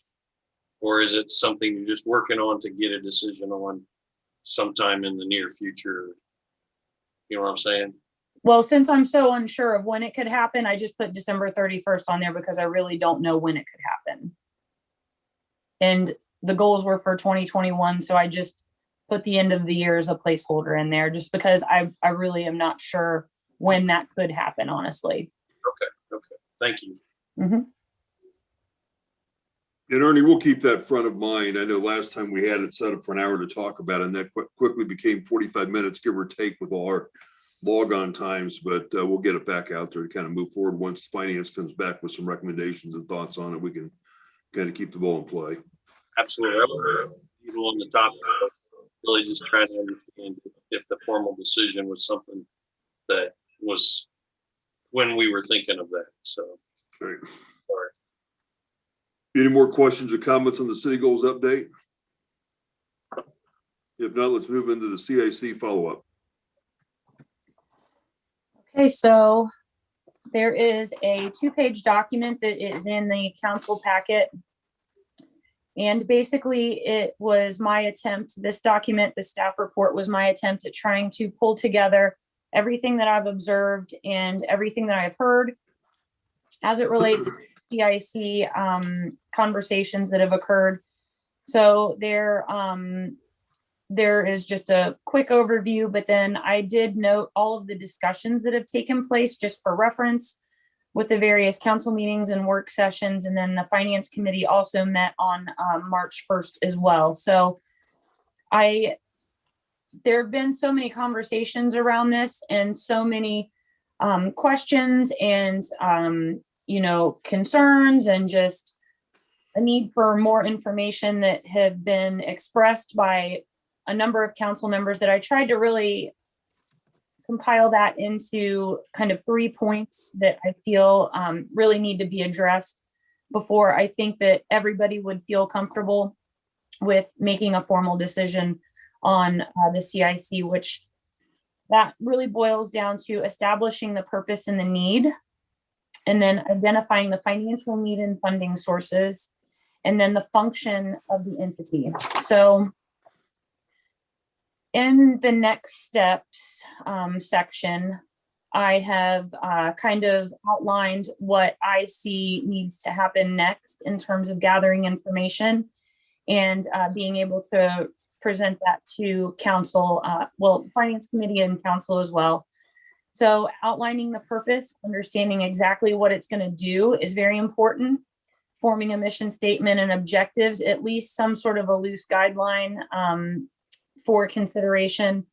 Or is it something you're just working on to get a decision on sometime in the near future? You know what I'm saying? well, since I'm so unsure of when it could happen, I just put December 31st on there because I really don't know when it could happen. And the goals were for 2021. So I just put the end of the year as a placeholder in there just because I really am not sure when that could happen, honestly. Okay. Thank you. Mm-hmm. And Ernie, we'll keep that front of mind. I know last time we had it set up for an hour to talk about it, and that quickly became 45 minutes, give or take, with all our log-on times, but we'll get it back out there to kind of move forward. Once finance comes back with some recommendations and thoughts on it, we can kind of keep the ball in play. Absolutely. Even on the topic of really just trying to understand if the formal decision was something that was when we were thinking of that. So, All right. all right. Any more questions or comments on the city goals update? If not, let's move into the CIC follow-up. Okay, so there is a 2-page document that is in the council packet. And basically it was my attempt, this document, the staff report was my attempt at trying to pull together everything that I've observed and everything that I've heard as it relates to CIC conversations that have occurred. So there is just a quick overview, but then I did note all of the discussions that have taken place just for reference with the various council meetings and work sessions. And then the finance committee also met on March 1st as well. So there have been so many conversations around this and so many questions and, concerns and just a need for more information that have been expressed by a number of council members that I tried to really compile that into kind of 3 points that I feel really need to be addressed before I think that everybody would feel comfortable with making a formal decision on the CIC, which that really boils down to establishing the purpose and the need, and then identifying the financial need and funding sources, and then the function of the entity. So in the next steps section, I have kind of outlined what I see needs to happen next in terms of gathering information and being able to present that to council, finance committee and council as well. So outlining the purpose, understanding exactly what it's going to do is very important. Forming a mission statement and objectives, at least some sort of a loose guideline for consideration,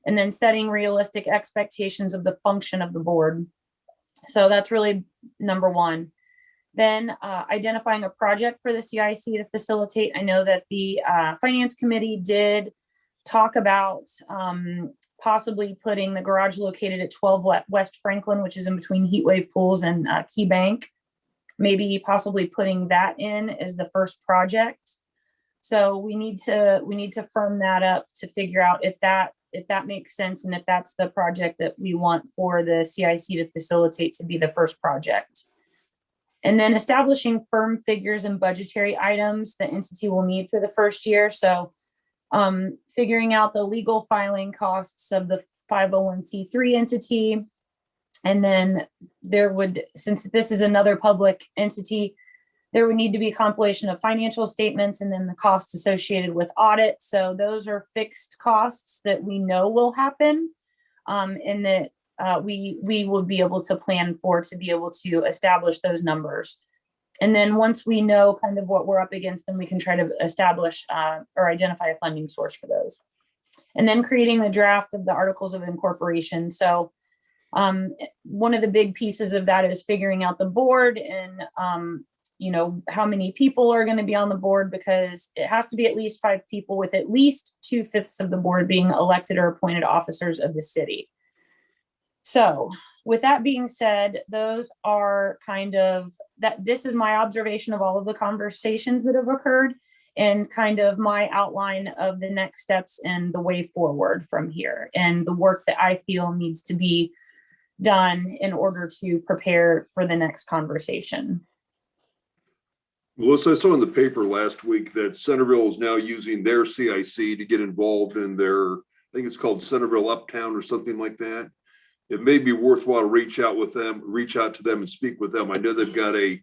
and then setting realistic expectations of the function of the board. So that's really number one. Then identifying a project for the CIC to facilitate. I know that the finance committee did talk about possibly putting the garage located at 12 West Franklin, which is in between Heatwave Pools and Key Bank, maybe possibly putting that in as the first project. So we need to firm that up to figure out if that makes sense and if that's the project that we want for the CIC to facilitate to be the first project. And then establishing firm figures and budgetary items the entity will need for the first year. So figuring out the legal filing costs of the 501c3 entity. And then there would, since this is another public entity, there would need to be a compilation of financial statements and then the costs associated with audit. So those are fixed costs that we know will happen and that we will be able to plan for to be able to establish those numbers. And then once we know kind of what we're up against, then we can try to establish or identify a funding source for those. And then creating the draft of the articles of incorporation. So one of the big pieces of that is figuring out the board and how many people are going to be on the board, because it has to be at least 5 people, with at least 2/5 of the board being elected or appointed officers of the city. So with that being said, those are kind of that. This is my observation of all of the conversations that have occurred and kind of my outline of the next steps and the way forward from here and the work that I feel needs to be done in order to prepare for the next conversation. Melissa, I saw in the paper last week that Centerville is now using their CIC to get involved in their, I think it's called Centerville Uptown or something like that. It may be worthwhile to reach out to them and speak with them. I know they've got a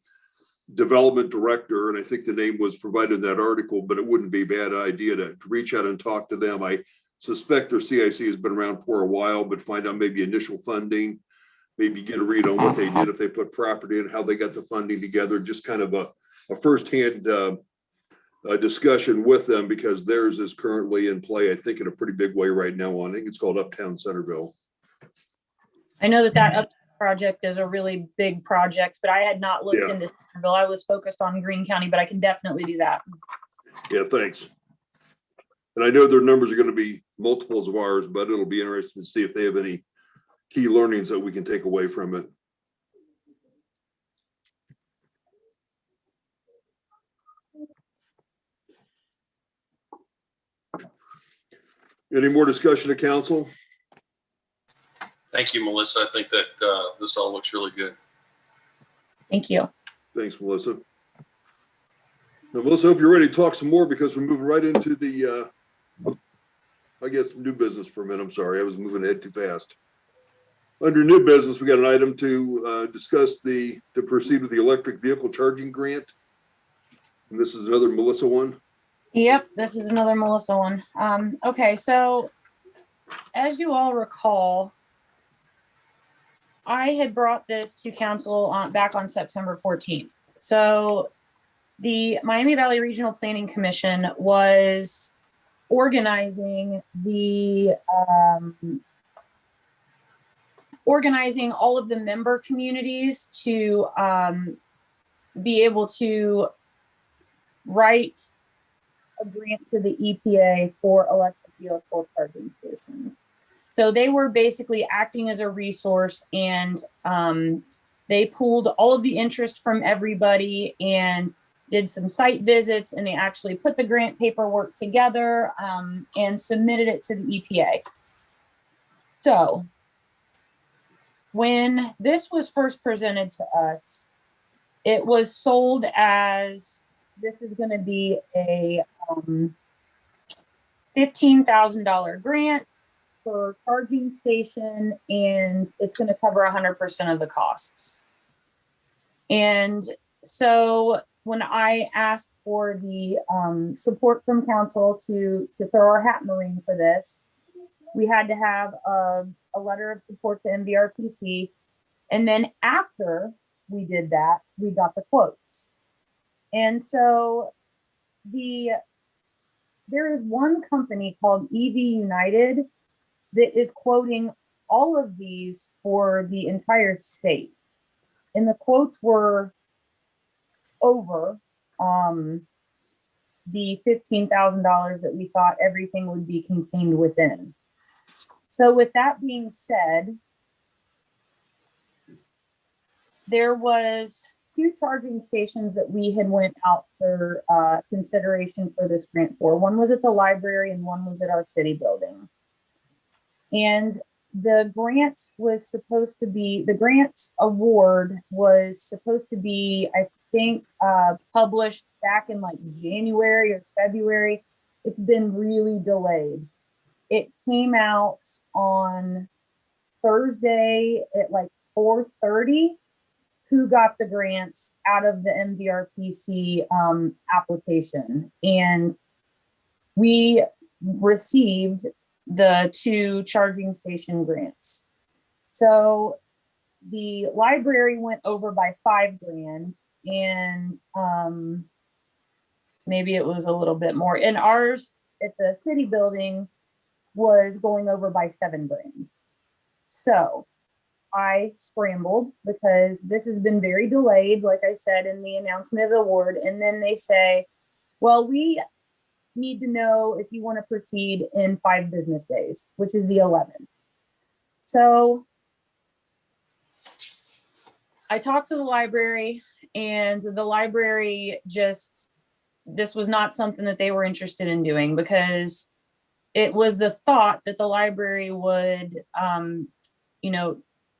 development director, and I think the name was provided in that article, but it wouldn't be a bad idea to reach out and talk to them. I suspect their CIC has been around for a while, but find out maybe initial funding, maybe get a read on what they did, if they put property in, how they got the funding together, just kind of a firsthand discussion with them, because theirs is currently in play, I think, in a pretty big way right now. I think it's called Uptown Centerville. I know that Uptown project is a really big project, but I had not looked into Centerville. I was focused on Greene County, but I can definitely do that. Yeah, thanks. And I know their numbers are going to be multiples of ours, but it'll be interesting to see if they have any key learnings that we can take away from it. Any more discussion to council? Thank you, Melissa. I think that this all looks really good. Thank you. Thanks, Melissa. Now, Melissa, I hope you're ready to talk some more, because we're moving right into the, I guess, new business for a minute. I'm sorry, I was moving ahead too fast. Under new business, we got an item to discuss to proceed with the electric vehicle charging grant. And this is another Melissa one. Yep, this is another Melissa one. Okay, so as you all recall, I had brought this to council back on September 14th. So the Miami Valley Regional Planning Commission was organizing all of the member communities to be able to write a grant to the EPA for electric vehicle charging stations. So they were basically acting as a resource, and they pulled all of the interest from everybody and did some site visits, and they actually put the grant paperwork together and submitted it to the EPA. So when this was first presented to us, it was sold as this is going to be a $15,000 grant. for charging station, and it's going to cover 100% of the costs. And so when I asked for the support from council to throw our hat in the ring for this, we had to have a letter of support to MVRPC. And then after we did that, we got the quotes. And so there is one company called EV United that is quoting all of these for the entire state. And the quotes were over the $15,000 that we thought everything would be contained within. So with that being said, there was 2 charging stations that we had went out for consideration for this grant for. One was at the library and one was at our city building. And the grant award was supposed to be, I think, published back in like January or February. It's been really delayed. It came out on Thursday at like 4:30. Who got the grants out of the MVRPC application. And we received the 2 charging station grants. So the library went over by $5,000, and maybe it was a little bit more. And ours at the city building was going over by $7,000. So I scrambled because this has been very delayed, like I said, in the announcement of the award. And then they say, well, we need to know if you want to proceed in 5 business days, which is the 11th. So I talked to the library, and the library this was not something that they were interested in doing, because it was the thought that the library would,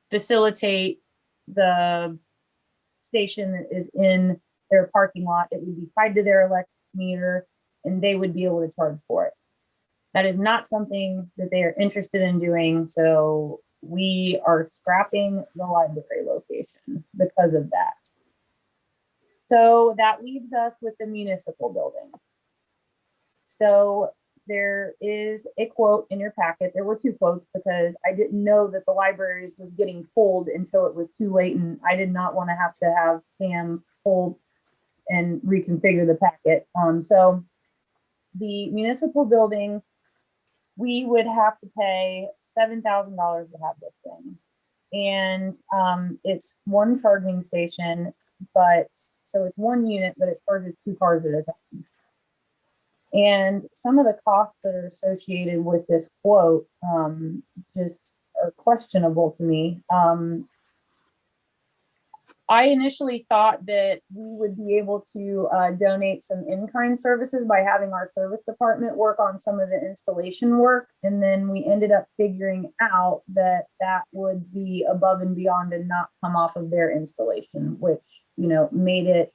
facilitate the station that is in their parking lot. It would be tied to their electric meter, and they would be able to charge for it. That is not something that they are interested in doing. So we are scrapping the library location because of that. So that leaves us with the municipal building. So there is a quote in your packet. There were 2 quotes because I didn't know that the libraries was getting pulled until it was too late, and I did not want to have Pam pull and reconfigure the packet. So the municipal building, we would have to pay $7,000 to have this thing. And it's 1 charging station, so it's 1 unit, but it charges 2 cars at a time. And some of the costs that are associated with this quote just are questionable to me. I initially thought that we would be able to donate some in-kind services by having our service department work on some of the installation work. And then we ended up figuring out that that would be above and beyond and not come off of their installation, which, made it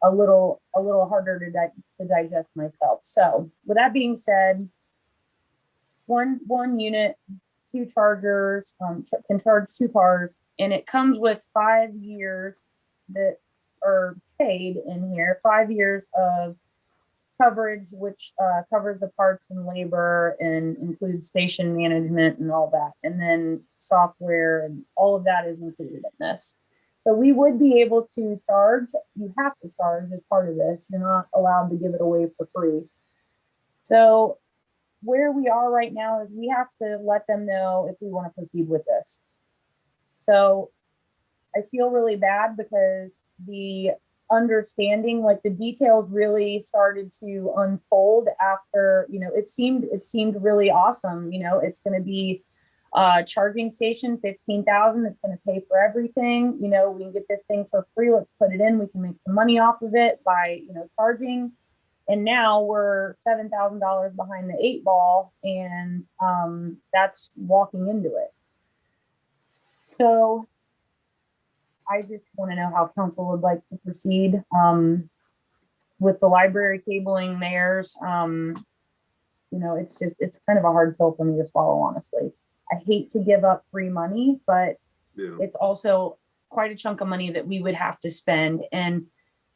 a little harder to digest myself. So with that being said, one unit, 2 chargers, can charge 2 cars, and it comes with 5 years that are paid in here, 5 years of coverage, which covers the parts and labor and includes station management and all that. And then software and all of that is included in this. So we would be able to charge. You have to charge as part of this. You're not allowed to give it away for free. So where we are right now is we have to let them know if we want to proceed with this. So I feel really bad because the understanding, like the details really started to unfold after, it seemed really awesome. It's going to be charging station, 15,000. It's going to pay for everything. We can get this thing for free. Let's put it in. We can make some money off of it by, charging. And now we're $7,000 behind the 8 ball, and that's walking into it. So I just want to know how council would like to proceed with the library tabling theirs. it's just, it's kind of a hard pill for me to swallow, honestly. I hate to give up free money, but Yeah. it's also quite a chunk of money that we would have to spend. And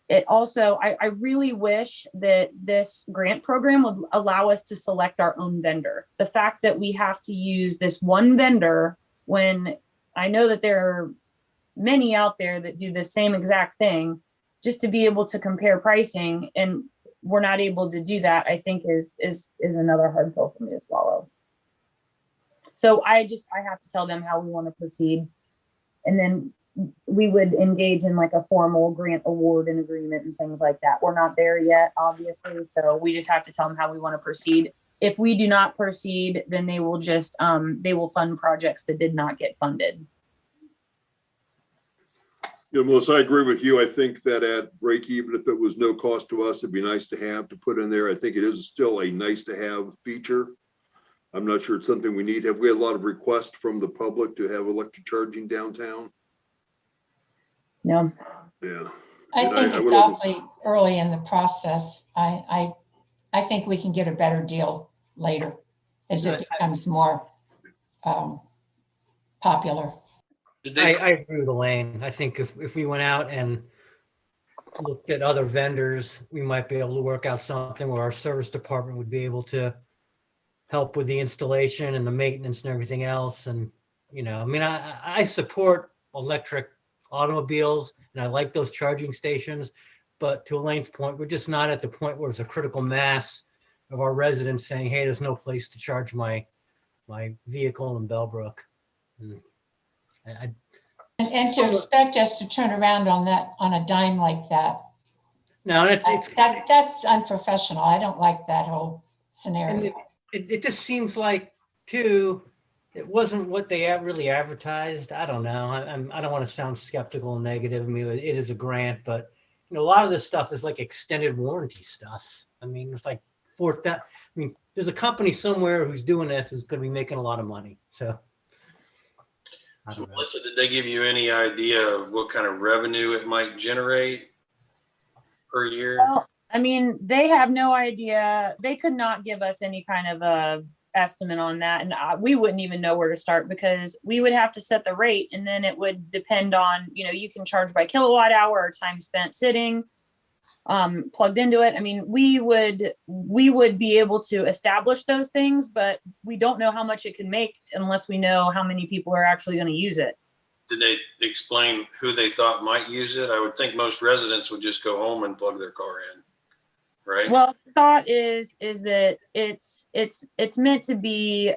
it also, I really wish that this grant program would allow us to select our own vendor. The fact that we have to use this one vendor when I know that there are many out there that do the same exact thing, just to be able to compare pricing, and we're not able to do that, I think is another hard pill for me to swallow. So I have to tell them how we want to proceed. And then we would engage in like a formal grant award and agreement and things like that. We're not there yet, obviously. So we just have to tell them how we want to proceed. If we do not proceed, then they will just, they will fund projects that did not get funded. Yeah, Melissa, I agree with you. I think that at break even, if it was no cost to us, it'd be nice to have to put in there. I think it is still a nice to have feature. I'm not sure it's something we need. Have we had a lot of requests from the public to have electric charging downtown? No. Yeah. I And think I it's would- awfully early in the process. I think we can get a better deal later as it becomes more popular. Did they, I agree with Elaine. I think if we went out and looked at other vendors, we might be able to work out something where our service department would be able to help with the installation and the maintenance and everything else. And, I mean, I support electric automobiles and I like those charging stations. But to Elaine's point, we're just not at the point where it's a critical mass of our residents saying, hey, there's no place to charge my vehicle in Bellbrook. And And to expect us to turn around on a dime like that, no, it's that's unprofessional. I don't like that whole scenario. it just seems like too, it wasn't what they really advertised. I don't know. I don't want to sound skeptical and negative. I mean, it is a grant, but a lot of this stuff is like extended warranty stuff. I mean, it's like there's a company somewhere who's doing this who's going to be making a lot of money. So. so Melissa, did they give you any idea of what kind of revenue it might generate per year? Well, I mean, they have no idea. They could not give us any kind of a estimate on that. And we wouldn't even know where to start, because we would have to set the rate, and then it would depend on, you can charge by kilowatt hour or time spent sitting plugged into it. I mean, we would be able to establish those things, but we don't know how much it can make unless we know how many people are actually going to use it. Did they explain who they thought might use it? I would think most residents would just go home and plug their car in, right? Well, the thought is that it's meant to be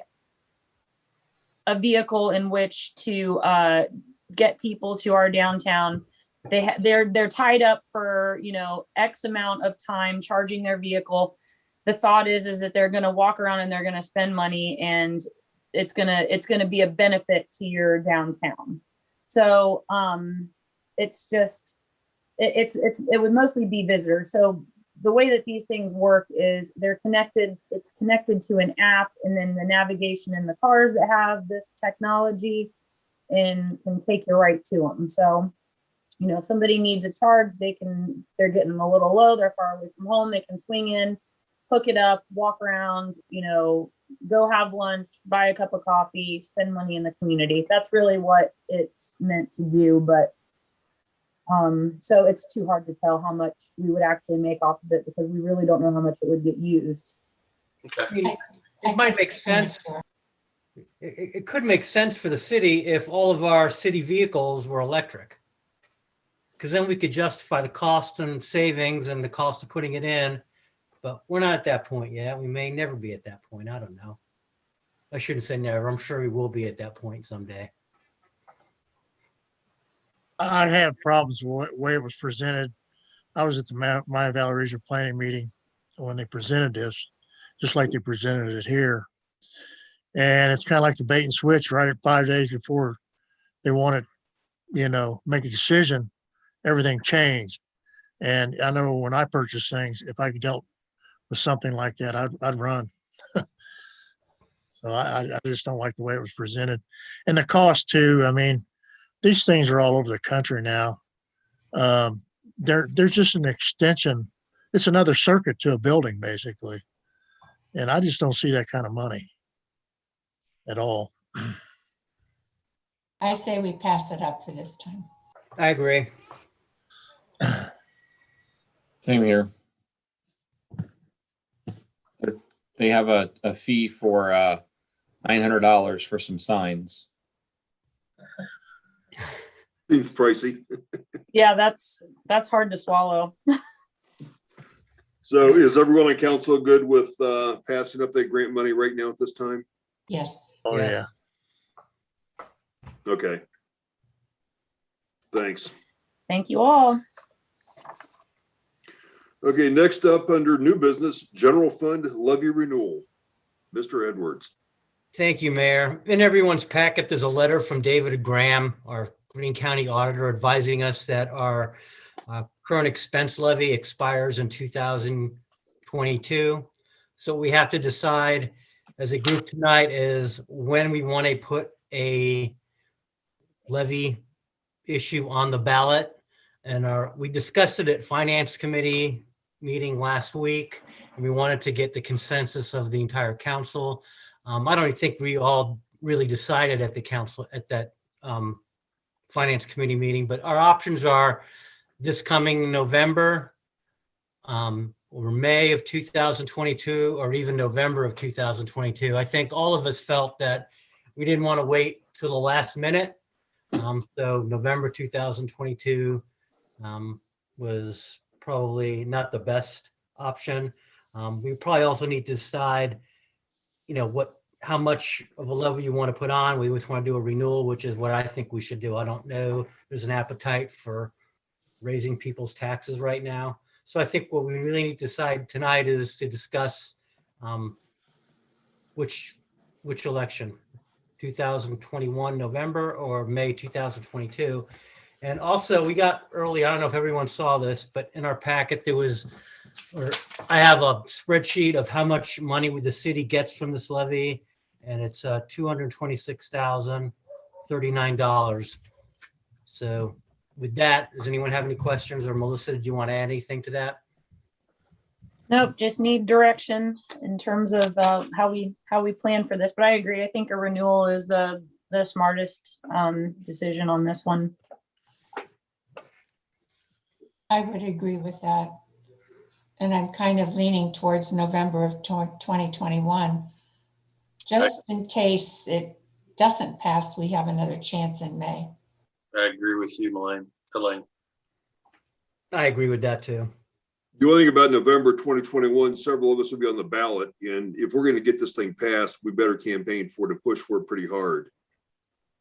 a vehicle in which to get people to our downtown. They're tied up for X amount of time charging their vehicle. The thought is that they're going to walk around and they're going to spend money, and it's gonna be a benefit to your downtown. So it's just it would mostly be visitors. So the way that these things work is they're connected. It's connected to an app, and then the navigation in the cars that have this technology and can take you right to them. So, if somebody needs a charge, they're getting a little low, they're far away from home, they can swing in, hook it up, walk around, go have lunch, buy a cup of coffee, spend money in the community. That's really what it's meant to do. But so it's too hard to tell how much we would actually make off of it, because we really don't know how much it would get used. Okay. I mean, it might make sense. It could make sense for the city if all of our city vehicles were electric. Because then we could justify the cost and savings and the cost of putting it in. But we're not at that point yet. We may never be at that point. I don't know. I shouldn't say never. I'm sure we will be at that point someday. I have problems with the way it was presented. I was at the Maya Valley Regional Planning meeting when they presented this, just like they presented it here. And it's kind of like the bait and switch right at 5 days before they want to, make a decision, everything changed. And I know when I purchased things, if I dealt with something like that, I'd run. So I just don't like the way it was presented. And the cost too, I mean, these things are all over the country now. They're just an extension. It's another circuit to a building, basically. And I just don't see that kind of money at all. I say we pass it up for this time. I agree. Same here. They have a fee for $900 for some signs. Seems pricey. Yeah, that's hard to swallow. So is everyone on council good with passing up that grant money right now at this time? Yes. Oh, Yes. yeah. Okay. Thanks. Thank you all. Okay, next up under new business, general fund levy renewal. Mr. Edwards. Thank you, Mayor. In everyone's packet, there's a letter from David Graham, our Greene County Auditor, advising us that our current expense levy expires in 2022. So we have to decide as a group tonight is when we want to put a levy issue on the ballot. And we discussed it at Finance Committee meeting last week, and we wanted to get the consensus of the entire council. I don't think we all really decided at the council at that Finance Committee meeting, but our options are this coming November or May of 2022, or even November of 2022. I think all of us felt that we didn't want to wait till the last minute. So November 2022 was probably not the best option. We probably also need to decide, how much of a levy you want to put on. We always want to do a renewal, which is what I think we should do. I don't know. There's an appetite for raising people's taxes right now. So I think what we really need to decide tonight is to discuss which election, 2021 November or May 2022. And also we got early, I don't know if everyone saw this, but in our packet I have a spreadsheet of how much money the city gets from this levy, and it's $226,039. So with that, does anyone have any questions, or Melissa, did you want to add anything to that? Nope, just need direction in terms of how we plan for this. But I agree. I think a renewal is the smartest decision on this one. I would agree with that. And I'm kind of leaning towards November of 2021. Just in case it doesn't pass, we have another chance in May. I agree with you, Elaine. I agree with that too. The only thing about November 2021, several of us will be on the ballot. And if we're going to get this thing passed, we better campaign for it, to push for it pretty hard.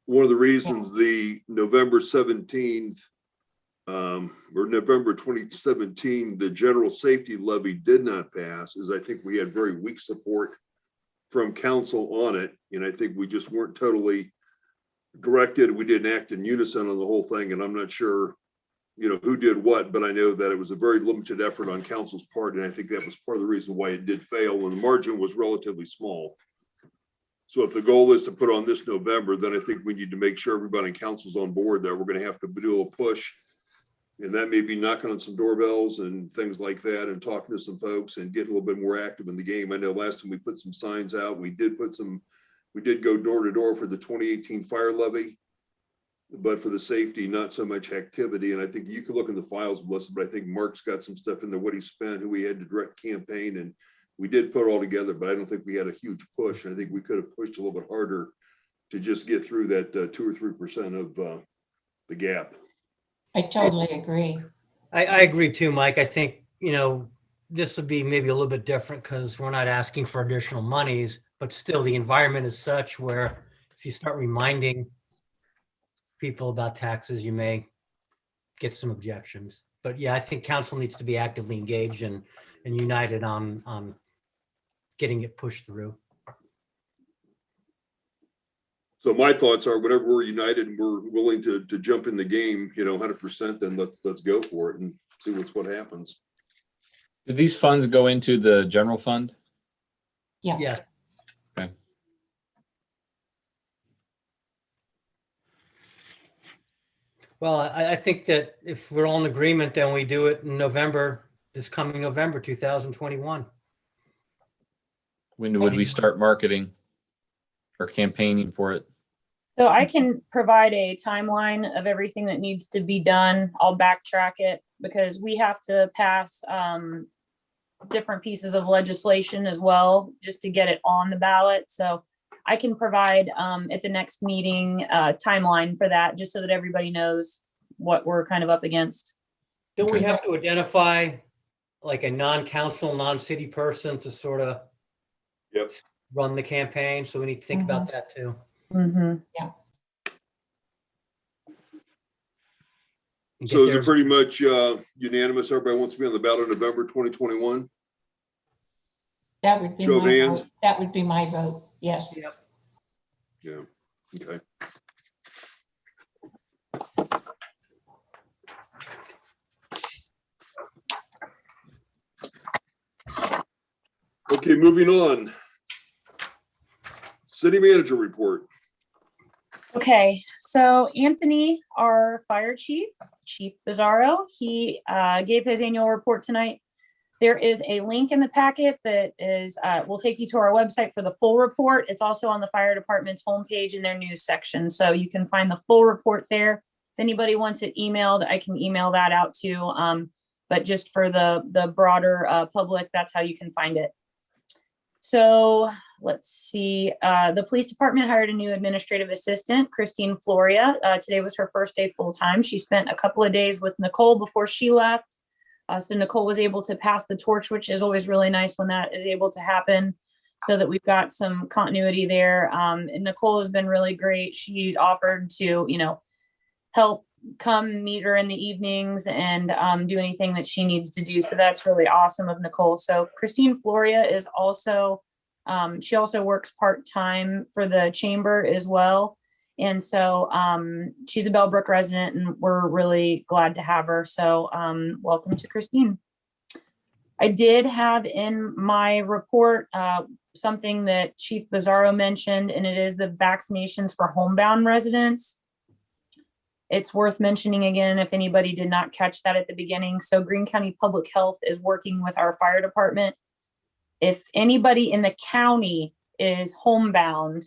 One of the reasons the November 17th or November 2017, the general safety levy did not pass is I think we had very weak support from council on it. And I think we just weren't totally directed. We didn't act in unison on the whole thing. And I'm not sure, who did what, but I know that it was a very limited effort on council's part. And I think that was part of the reason why it did fail when the margin was relatively small. So if the goal is to put on this November, then I think we need to make sure everybody in council's on board that we're going to have to do a push. And that may be knocking on some doorbells and things like that and talking to some folks and get a little bit more active in the game. I know last time we put some signs out, we did go door to door for the 2018 fire levy, but for the safety, not so much activity. And I think you can look in the files, Melissa, but I think Mark's got some stuff in there, what he spent, who he had to direct campaign, and we did put it all together, but I don't think we had a huge push. I think we could have pushed a little bit harder to just get through that 2 or 3% of the gap. I totally agree. I agree too, Mike. I think, this would be maybe a little bit different because we're not asking for additional monies, but still the environment is such where if you start reminding people about taxes, you may get some objections. But yeah, I think council needs to be actively engaged and united on getting it pushed through. So my thoughts are, whenever we're united and we're willing to jump in the game, 100%, then let's go for it and see what happens. Do these funds go into the general fund? Yeah. Yes. Okay. Well, I think that if we're all in agreement, then we do it in November, this coming November 2021. When would we start marketing or campaigning for it? So I can provide a timeline of everything that needs to be done. I'll backtrack it because we have to pass different pieces of legislation as well, just to get it on the ballot. So I can provide at the next meeting timeline for that, just so that everybody knows what we're kind of up against. Don't we Okay. have to identify like a non-council, non-city person to sort of Yep. run the campaign? So we need to think about that too. Mhm. And So get is it theirs- pretty much unanimous? Everybody wants to be on the ballot in November 2021? That would be Show of my hands. vote. That would be my vote. Yes. Yep. Yeah, okay. Okay, moving on. City manager report. Okay, so Anthony, our fire chief, Chief Bizarro, he gave his annual report tonight. There is a link in the packet that is will take you to our website for the full report. It's also on the fire department's homepage in their news section, so you can find the full report there. If anybody wants it emailed, I can email that out too. But just for the broader public, that's how you can find it. So let's see. The police department hired a new administrative assistant, Christine Floria. Today was her first day full time. She spent a couple of days with Nicole before she left. So Nicole was able to pass the torch, which is always really nice when that is able to happen, so that we've got some continuity there. And Nicole has been really great. She offered to, help come meet her in the evenings and do anything that she needs to do. So that's really awesome of Nicole. So Christine Floria is also, she also works part-time for the chamber as well. And so she's a Bellbrook resident and we're really glad to have her. So welcome to Christine. I did have in my report something that Chief Bizarro mentioned, and it is the vaccinations for homebound residents. It's worth mentioning again if anybody did not catch that at the beginning. So Greene County Public Health is working with our fire department. If anybody in the county is homebound,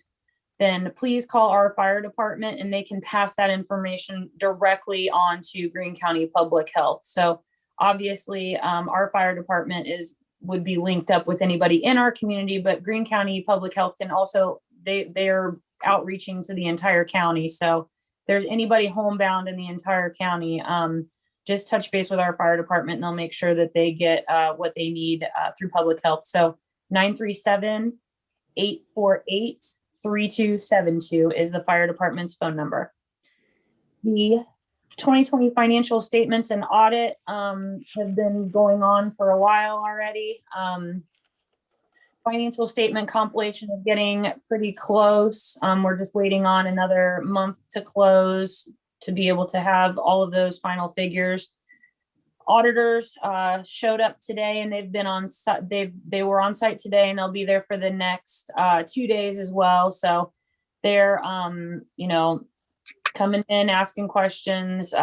then please call our fire department and they can pass that information directly on to Greene County Public Health. So obviously our fire department would be linked up with anybody in our community, but Greene County Public Health can also, they're outreaching to the entire county. So if there's anybody homebound in the entire county, just touch base with our fire department and they'll make sure that they get what they need through public health. So 937-848-3272 is the fire department's phone number. The 2020 financial statements and audit have been going on for a while already. Financial statement compilation is getting pretty close. We're just waiting on another month to close to be able to have all of those final figures. Auditors showed up today and they've been on site. They were on site today and they'll be there for the next 2 days as well. So they're coming in, asking questions,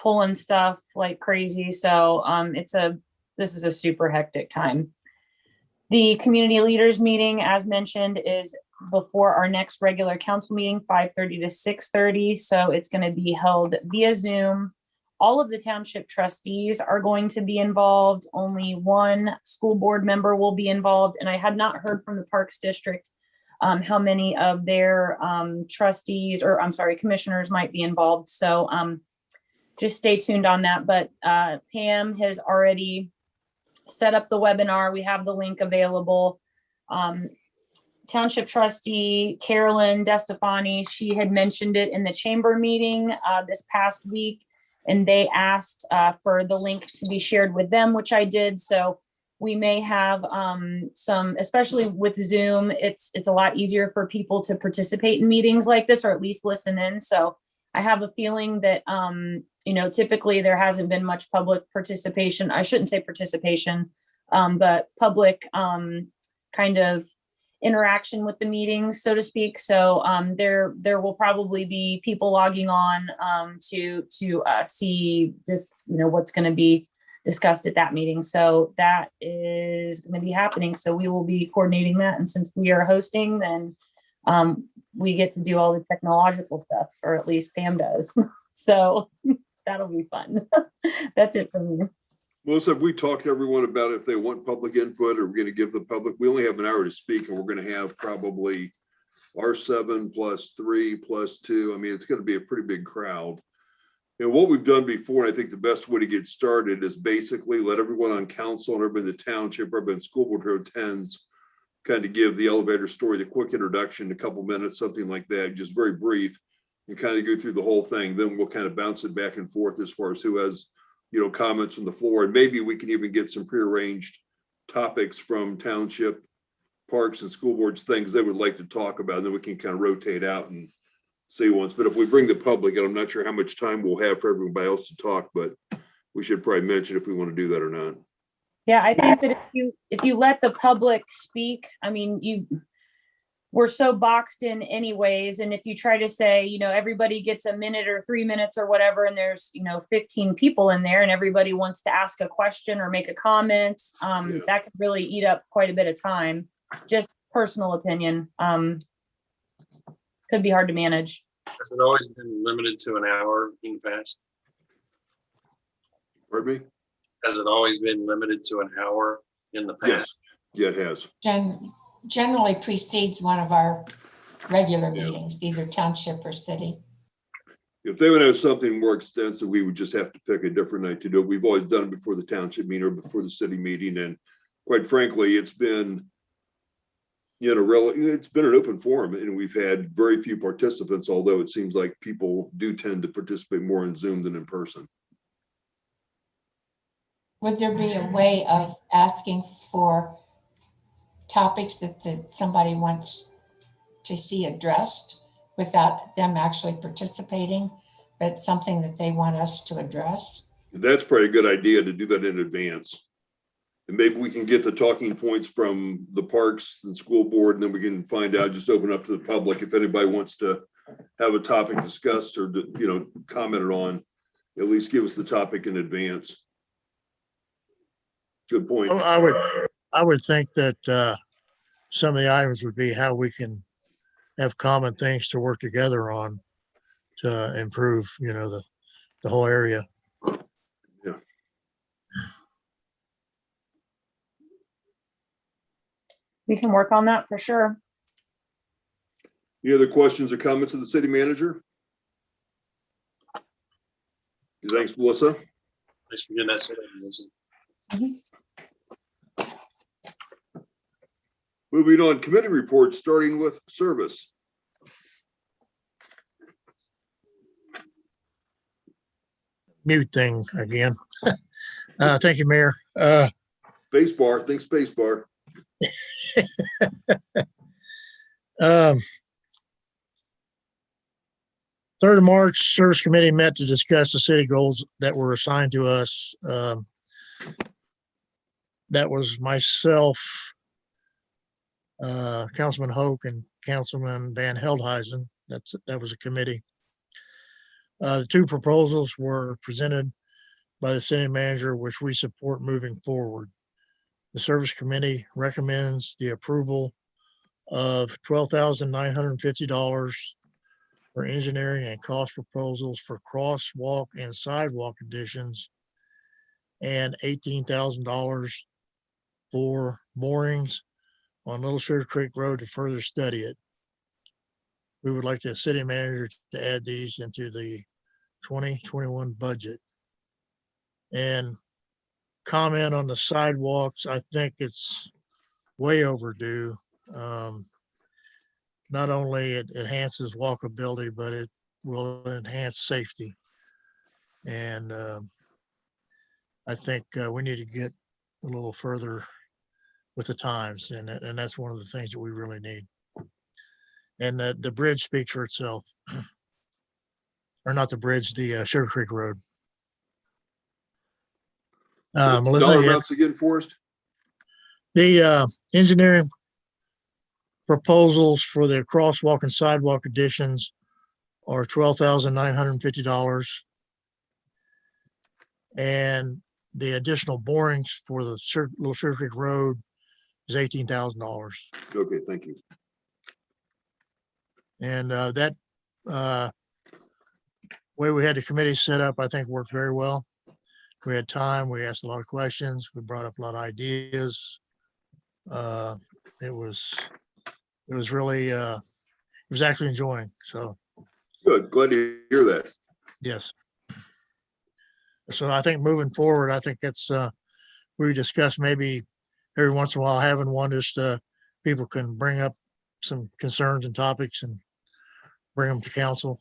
pulling stuff like crazy. So this is a super hectic time. The community leaders meeting, as mentioned, is before our next regular council meeting, 5:30 to 6:30. So it's going to be held via Zoom. All of the township trustees are going to be involved. Only one school board member will be involved. And I had not heard from the Parks District how many of their commissioners might be involved. So just stay tuned on that. But Pam has already set up the webinar. We have the link available. Township trustee Carolyn DeStefani, she had mentioned it in the chamber meeting this past week, and they asked for the link to be shared with them, which I did. So we may have some, especially with Zoom, it's a lot easier for people to participate in meetings like this, or at least listen in. So I have a feeling that, typically there hasn't been much public participation. I shouldn't say participation, but public kind of interaction with the meetings, so to speak. So there will probably be people logging on to see just, what's going to be discussed at that meeting. So that is going to be happening. So we will be coordinating that. And since we are hosting, then we get to do all the technological stuff, or at least Pam does. So that'll be fun. That's it for me. Melissa, have we talked to everyone about if they want public input, or we're going to give the public, we only have an hour to speak, and we're going to have probably our 7 + 3 + 2. I mean, it's going to be a pretty big crowd. And what we've done before, and I think the best way to get started is basically let everyone on council and everybody in the township, everybody in school board who attends, kind of give the elevator story, the quick introduction, a couple minutes, something like that, just very brief, and kind of go through the whole thing. Then we'll kind of bounce it back and forth as far as who has, comments from the floor. And maybe we can even get some prearranged topics from township, parks, and school boards, things they would like to talk about. And then we can kind of rotate out and see once. But if we bring the public, and I'm not sure how much time we'll have for everybody else to talk, but we should probably mention if we want to do that or not. Yeah, I think that if you let the public speak, I mean, we're so boxed in anyways. And if you try to say, everybody gets a minute or 3 minutes or whatever, and there's, 15 people in there and everybody wants to ask a question or make a comment, that could really eat up quite a bit of time. Just personal opinion. Could be hard to manage. Has it always been limited to an hour in the past? Pardon me? Has it always been limited to an hour in the past? Yes. Yeah, it has. Generally precedes one of our regular meetings, either township or city. If they would have something more extensive, we would just have to pick a different night to do it. We've always done it before the township meeting or before the city meeting. And quite frankly, it's been, it's been an open forum, and we've had very few participants, although it seems like people do tend to participate more in Zoom than in person. Would there be a way of asking for topics that somebody wants to see addressed without them actually participating, but something that they want us to address? That's probably a good idea to do that in advance. And maybe we can get the talking points from the parks and school board, and then we can find out, just open up to the public if anybody wants to have a topic discussed or, commented on, at least give us the topic in advance. Good point. I would think that some of the items would be how we can have common things to work together on to improve, the whole area. Yeah. We can work on that for sure. Any other questions or comments of the city manager? Thanks, Melissa. Thanks for getting that set up, Melissa. Moving on, committee reports, starting with service. Mute thing again. Thank you, Mayor. Space bar, think space bar. 3rd of March, Service Committee met to discuss the city goals that were assigned to us. That was myself, Councilman Hoke, and Councilman Van Heldhuizen. That was a committee. The 2 proposals were presented by the city manager, which we support moving forward. The Service Committee recommends the approval of $12,950 for engineering and cost proposals for crosswalk and sidewalk additions, and $18,000 for moorings on Little Sugar Creek Road to further study it. We would like the city manager to add these into the 2021 budget. And comment on the sidewalks, I think it's way overdue. Not only it enhances walkability, but it will enhance safety. And I think we need to get a little further with the times, and that's one of the things that we really need. And the bridge speaks for itself. Or not the bridge, the Sugar Creek Road. Melissa, Dollar amounts again, Forrest? the engineering proposals for the crosswalk and sidewalk additions are $12,950. And the additional borings for the Little Sugar Creek Road is $18,000. Okay, thank you. And that way we had the committee set up, I think worked very well. We had time, we asked a lot of questions, we brought up a lot of ideas. It was really, it was actually enjoying. So, Good, glad to hear that. yes. So I think moving forward, I think it's, we discussed maybe every once in a while having one just, people can bring up some concerns and topics and bring them to council.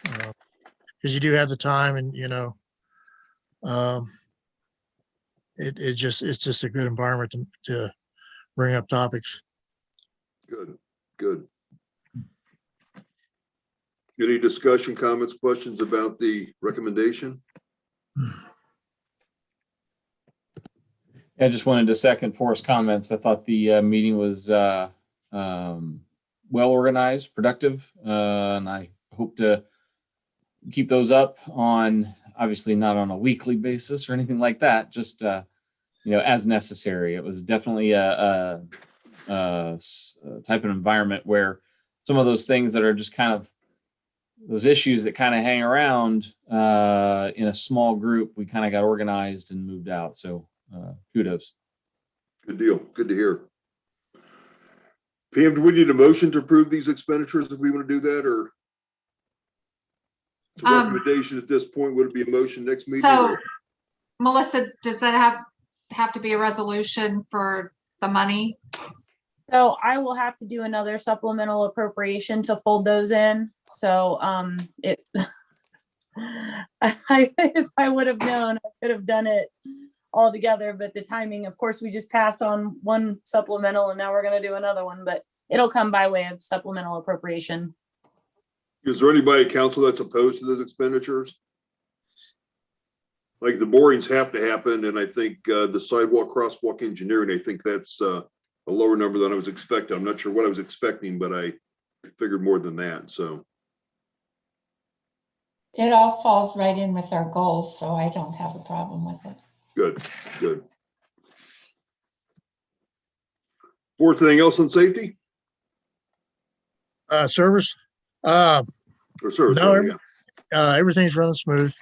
Because you do have the time and, it's just a good environment to bring up topics. Good, good. Any discussion, comments, questions about the recommendation? I just wanted to second Forrest's comments. I thought the meeting was well organized, productive, and I hope to keep those up on, obviously not on a weekly basis or anything like that, just as necessary. It was definitely a type of environment where some of those things that are just kind of those issues that kind of hang around in a small group, we kind of got organized and moved out. So kudos. Good deal. Good to hear. Pam, do we need a motion to approve these expenditures if we want to do that, or it's a recommendation at this point? Would it be a motion next meeting? So, Melissa, does that have to be a resolution for the money? So I will have to do another supplemental appropriation to fold those in. So if I would have known, I could have done it all together, but the timing, of course, we just passed on one supplemental and now we're going to do another one, but it'll come by way of supplemental appropriation. Is there anybody at council that's opposed to those expenditures? Like the borings have to happen, and I think the sidewalk crosswalk engineering, I think that's a lower number than I was expecting. I'm not sure what I was expecting, but I figured more than that. So It all falls right in with our goals, so I don't have a problem with it. good, good. Fourth thing else on safety Service. or service? No, Yeah. everything's running smooth.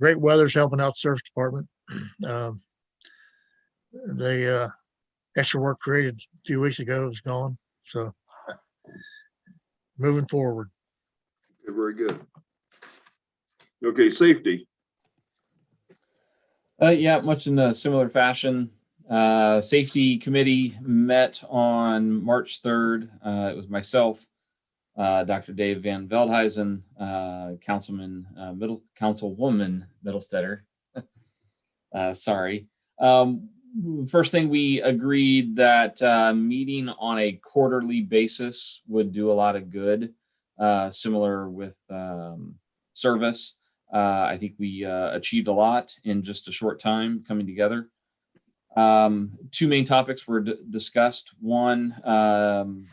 Great weather's helping out the service department. The extra work created a few weeks ago is gone. So moving forward. Okay, very good. Okay, safety. Yeah, much in a similar fashion. Safety committee met on March 3rd. It was myself, Dr. Dave Van Veldhuizen, Councilwoman Middlestetter. Sorry. First thing, we agreed that meeting on a quarterly basis would do a lot of good, similar with service. I think we achieved a lot in just a short time coming together. Two main topics were discussed. One,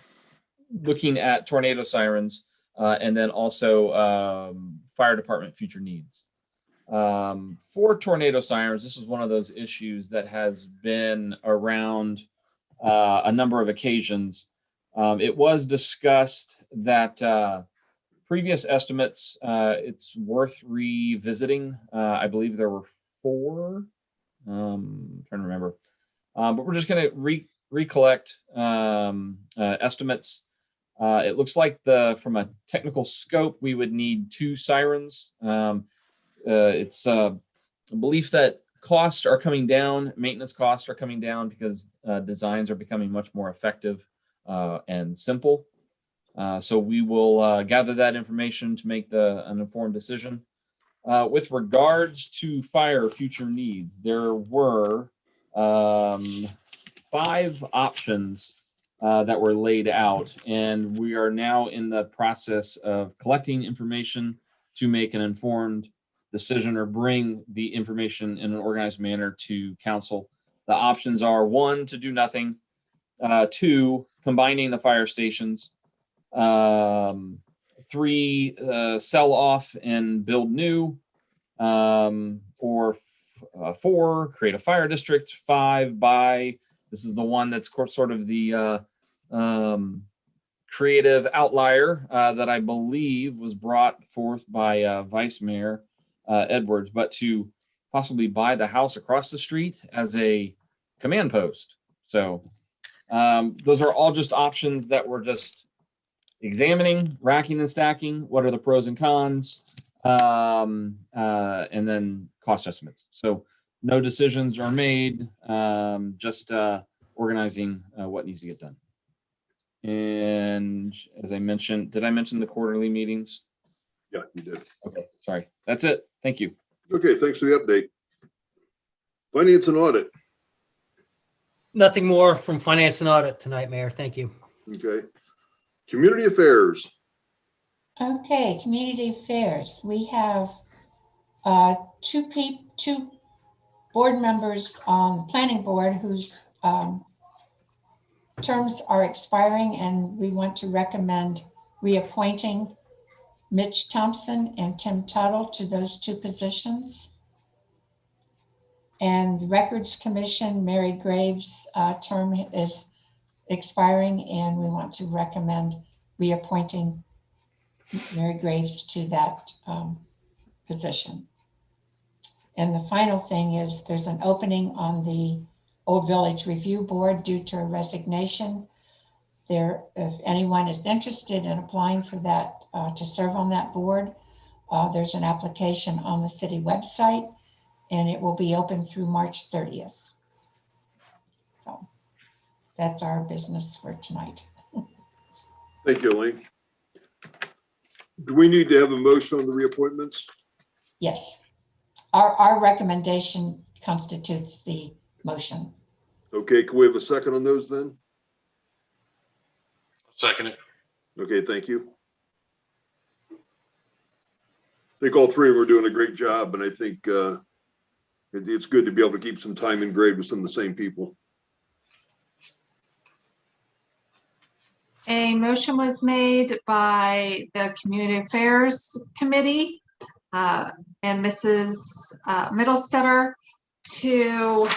looking at tornado sirens, and then also fire department future needs. For tornado sirens, this is one of those issues that has been around a number of occasions. It was discussed that previous estimates, it's worth revisiting. I believe there were 4. I'm trying to remember, but we're just going to recollect estimates. It looks like from a technical scope, we would need 2 sirens. It's a belief that costs are coming down, maintenance costs are coming down because designs are becoming much more effective and simple. So we will gather that information to make an informed decision. With regards to fire future needs, there were 5 options that were laid out, and we are now in the process of collecting information to make an informed decision or bring the information in an organized manner to council. The options are 1, to do nothing, 2, combining the fire stations, 3, sell off and build new, or 4, create a fire district. 5, buy. This is the one that's sort of the creative outlier that I believe was brought forth by Vice Mayor Edwards, but to possibly buy the house across the street as a command post. So those are all just options that we're just examining, racking and stacking. What are the pros and cons? And then cost estimates. So no decisions are made, just organizing what needs to get done. And as I mentioned, did I mention the quarterly meetings? Yeah, you did. Okay, sorry. That's it. Thank you. Okay, thanks for the update. Finance and audit. Nothing more from finance and audit tonight, Mayor. Thank you. Okay. Community affairs. Okay, community affairs. We have two board members on the planning board whose terms are expiring, and we want to recommend reappointing Mitch Thompson and Tim Tuttle to those two positions. And the Records Commission, Mary Graves' term is expiring, and we want to recommend reappointing Mary Graves to that position. And the final thing is there's an opening on the Old Village Review Board due to a resignation. There, if anyone is interested in applying for that, to serve on that board, there's an application on the city website, and it will be open through March 30th. So that's our business for tonight. Thank you, Elaine. Do we need to have a motion on the reappointments? Yes. Our recommendation constitutes the motion. Okay, can we have a second on those then? Second it. Okay, thank you. I think all three of them are doing a great job, and I think it's good to be able to keep some time engraved with some of the same people. A motion was made by the Community Affairs Committee and Mrs. Middlestetter to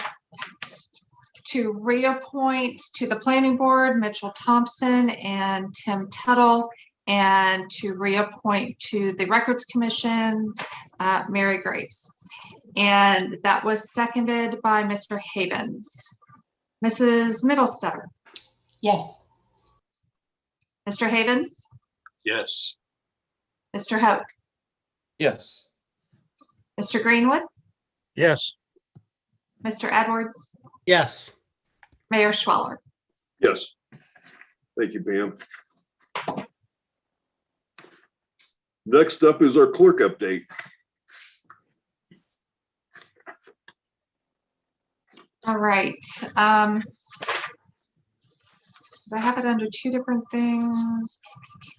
reappoint to the Planning Board Mitchell Thompson and Tim Tuttle, and to reappoint to the Records Commission Mary Graves. And that was seconded by Mr. Havens. Mrs. Middlestetter. Yes. Mr. Havens. Yes. Mr. Hoke. Yes. Mr. Greenwood. Yes. Mr. Edwards. Yes. Mayor Schweller. Yes. Thank you, Pam. Next up is our clerk update. All right. I have it under two different things.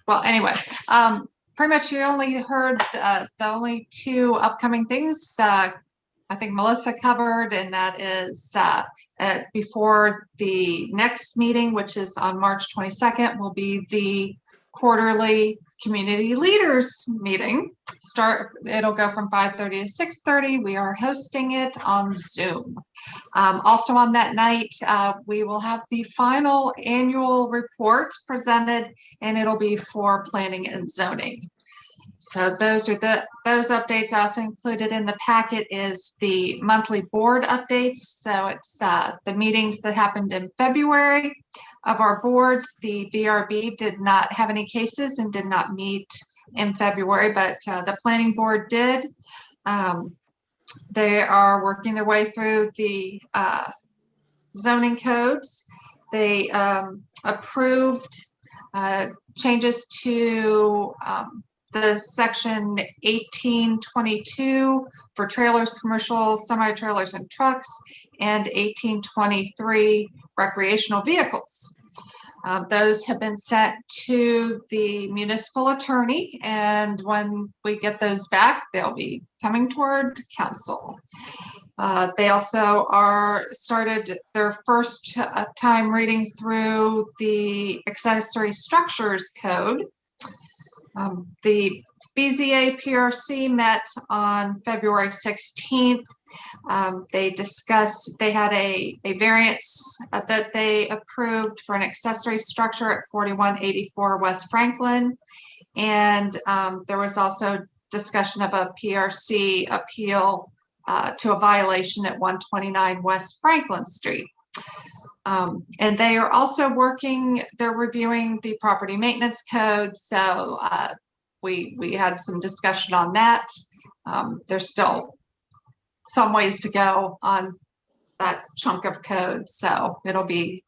Well, anyway, pretty much you only heard the only two upcoming things I think Melissa covered, and that is before the next meeting, which is on March 22nd, will be the quarterly community leaders meeting. It'll go from 5:30 to 6:30. We are hosting it on Zoom. Also on that night, we will have the final annual report presented, and it'll be for planning and zoning. So those are those updates. Also included in the packet is the monthly board updates. So it's the meetings that happened in February of our boards. The VRB did not have any cases and did not meet in February, but the planning board did. They are working their way through the zoning codes. They approved changes to the section 1822 for trailers, commercial, semi-trailers and trucks, and 1823 recreational vehicles. Those have been sent to the municipal attorney, and when we get those back, they'll be coming toward council. They also started their first time reading through the accessory structures code. The BZA PRC met on February 16th. They had a variance that they approved for an accessory structure at 4184 West Franklin. And there was also discussion of a PRC appeal to a violation at 129 West Franklin Street. And they are also they're reviewing the property maintenance code. So we had some discussion on that. There's still some ways to go on that chunk of code. So it'll be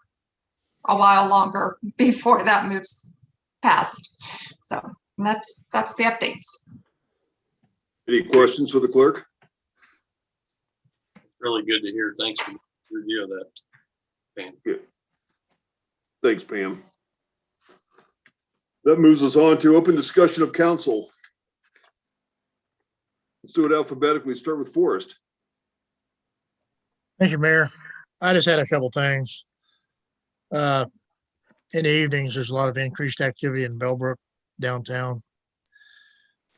a while longer before that moves past. So that's the updates. Any questions for the clerk? Really good to hear. Thanks for the review of that. Good. Thanks, Pam. That moves us on to open discussion of council. Let's do it alphabetically. Start with Forrest. Thank you, Mayor. I just had a couple things. In the evenings, there's a lot of increased activity in Bellbrook downtown.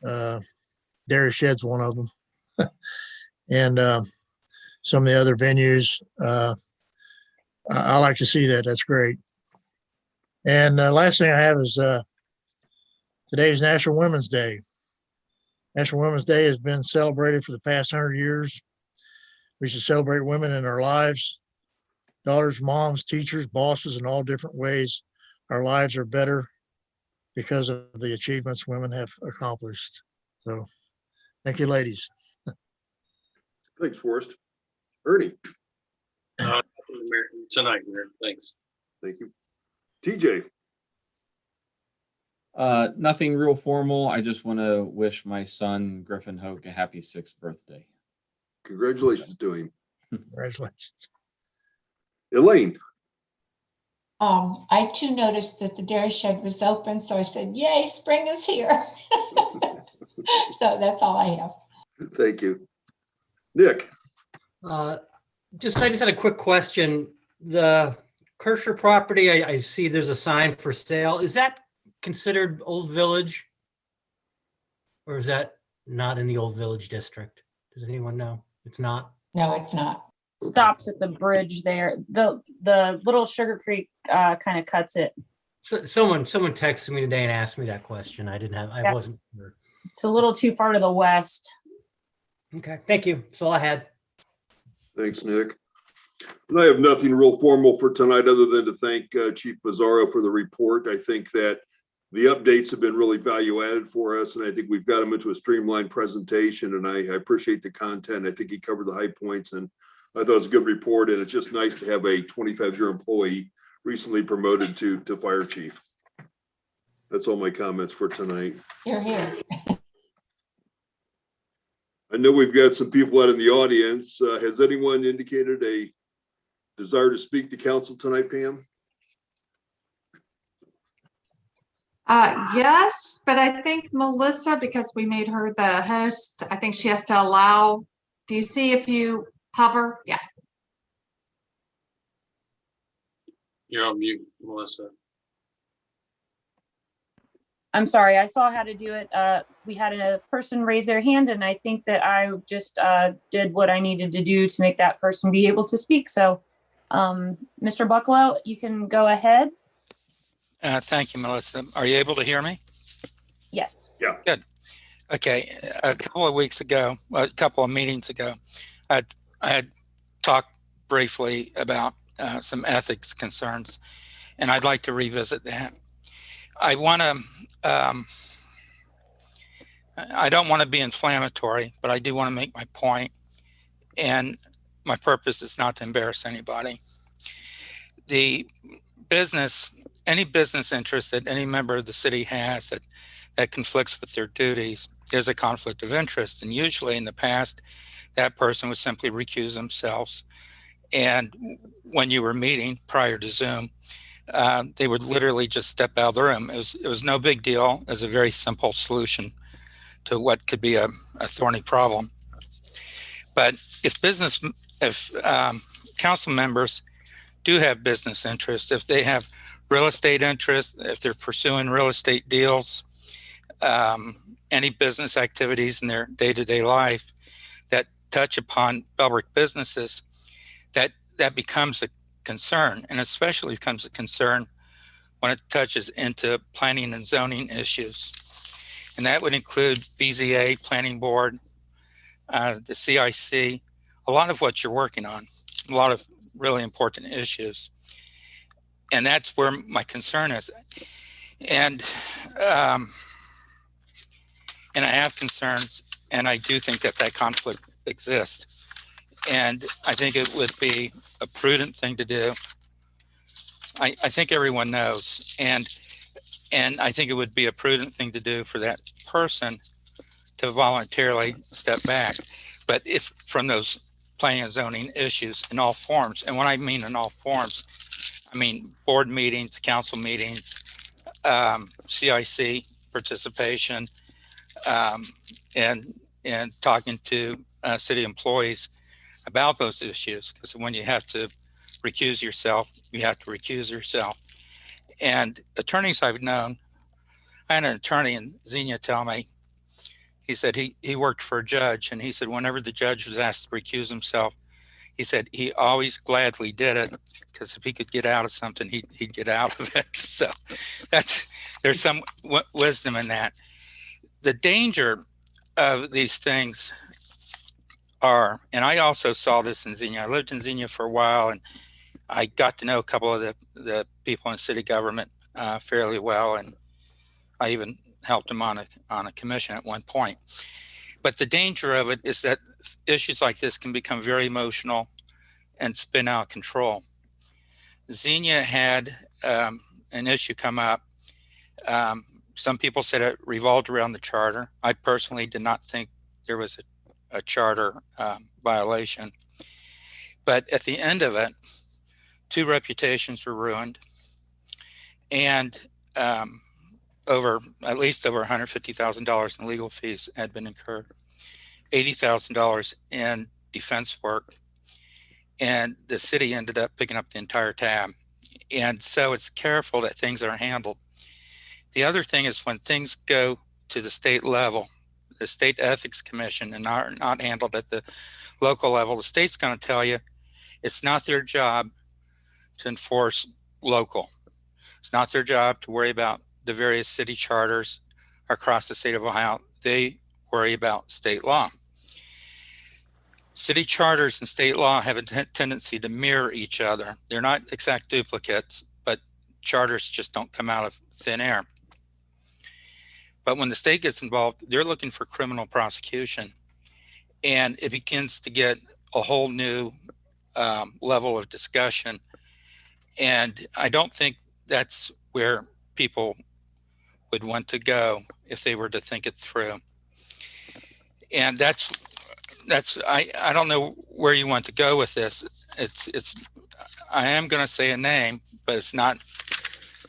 Dairy Shed's one of them. And some of the other venues, I like to see that. That's great. And last thing I have is today's National Women's Day. National Women's Day has been celebrated for the past 100 years. We should celebrate women in our lives, daughters, moms, teachers, bosses, in all different ways. Our lives are better because of the achievements women have accomplished. So thank you, ladies. Thanks, Forrest. Ernie. Tonight, Mayor. Thanks. Thank you. TJ. Nothing real formal. I just want to wish my son Griffin Hoke a happy 6th birthday. Congratulations to him. Congratulations. Elaine. I too noticed that the dairy shed was open, so I said, yay, spring is here. So that's all I have. Thank you. Nick. I just had a quick question. The Kircher property, I see there's a sign for sale. Is that considered Old Village? Or is that not in the Old Village district? Does anyone know? It's not? No, it's not. Stops at the bridge there. The little Sugar Creek kind of cuts it. So someone texted me today and asked me that question. I Yeah. wasn't sure. It's a little too far to the west. Okay, thank you. That's all I had. Thanks, Nick. And I have nothing real formal for tonight other than to thank Chief Bizzaro for the report. I think that the updates have been really value added for us, and I think we've got them into a streamlined presentation, and I appreciate the content. I think he covered the high points, and I thought it was a good report, and it's just nice to have a 25-year employee recently promoted to fire chief. That's all my comments for tonight. You're here. I know we've got some people out in the audience. Has anyone indicated a desire to speak to council tonight, Pam? Yes, but I think Melissa, because we made her the host, I think she has to allow. Do you see if you hover? Yeah. You're on mute, Melissa. I'm sorry, I saw how to do it. We had a person raise their hand, and I think that I just did what I needed to do to make that person be able to speak. So, Mr. Bucklow, you can go ahead. Thank you, Melissa. Are you able to hear me? Yes. Yeah. Good. Okay. A couple of weeks ago, a couple of meetings ago, I had talked briefly about some ethics concerns, and I'd like to revisit that. I want to, I don't want to be inflammatory, but I do want to make my point, and my purpose is not to embarrass anybody. The business, any business interest that any member of the city has that conflicts with their duties is a conflict of interest. And usually in the past, that person would simply recuse themselves. And when you were meeting prior to Zoom, they would literally just step out of the room. It was no big deal. It was a very simple solution to what could be a thorny problem. But if council members do have business interests, if they have real estate interests, if they're pursuing real estate deals, any business activities in their day-to-day life that touch upon Bellbrook businesses, that becomes a concern, and especially becomes a concern when it touches into planning and zoning issues. And that would include BZA, Planning Board, the CIC, a lot of what you're working on, a lot of really important issues. And that's where my concern is. And I have concerns, and I do think that conflict exists. And I think it would be a prudent thing to do. I think everyone knows, and I think it would be a prudent thing to do for that person to voluntarily step back. But if from those planning and zoning issues in all forms, and when I mean in all forms, I mean board meetings, council meetings, CIC participation, and talking to city employees about those issues. Because when you have to recuse yourself, you have to recuse yourself. And attorneys I've known, I had an attorney in Xenia tell me, he said he worked for a judge, and he said whenever the judge was asked to recuse himself, he said he always gladly did it, because if he could get out of something, he'd get out of it. So there's some wisdom in that. The danger of these things are, and I also saw this in Xenia. I lived in Xenia for a while, and I got to know a couple of the people in city government fairly well, and I even helped them on a commission at one point. But the danger of it is that issues like this can become very emotional and spin out of control. Xenia had an issue come up. Some people said it revolved around the charter. I personally did not think there was a charter violation. But at the end of it, 2 reputations were ruined, and at least over $150,000 in legal fees had been incurred, $80,000 in defense work, and the city ended up picking up the entire tab. And so it's careful that things are handled. The other thing is when things go to the state level, the State Ethics Commission, and are not handled at the local level, the state's going to tell you it's not their job to enforce local. It's not their job to worry about the various city charters across the state of Ohio. They worry about state law. City charters and state law have a tendency to mirror each other. They're not exact duplicates, but charters just don't come out of thin air. But when the state gets involved, they're looking for criminal prosecution. And it begins to get a whole new level of discussion. And I don't think that's where people would want to go if they were to think it through. And that's I don't know where you want to go with this. I am going to say a name, but it's not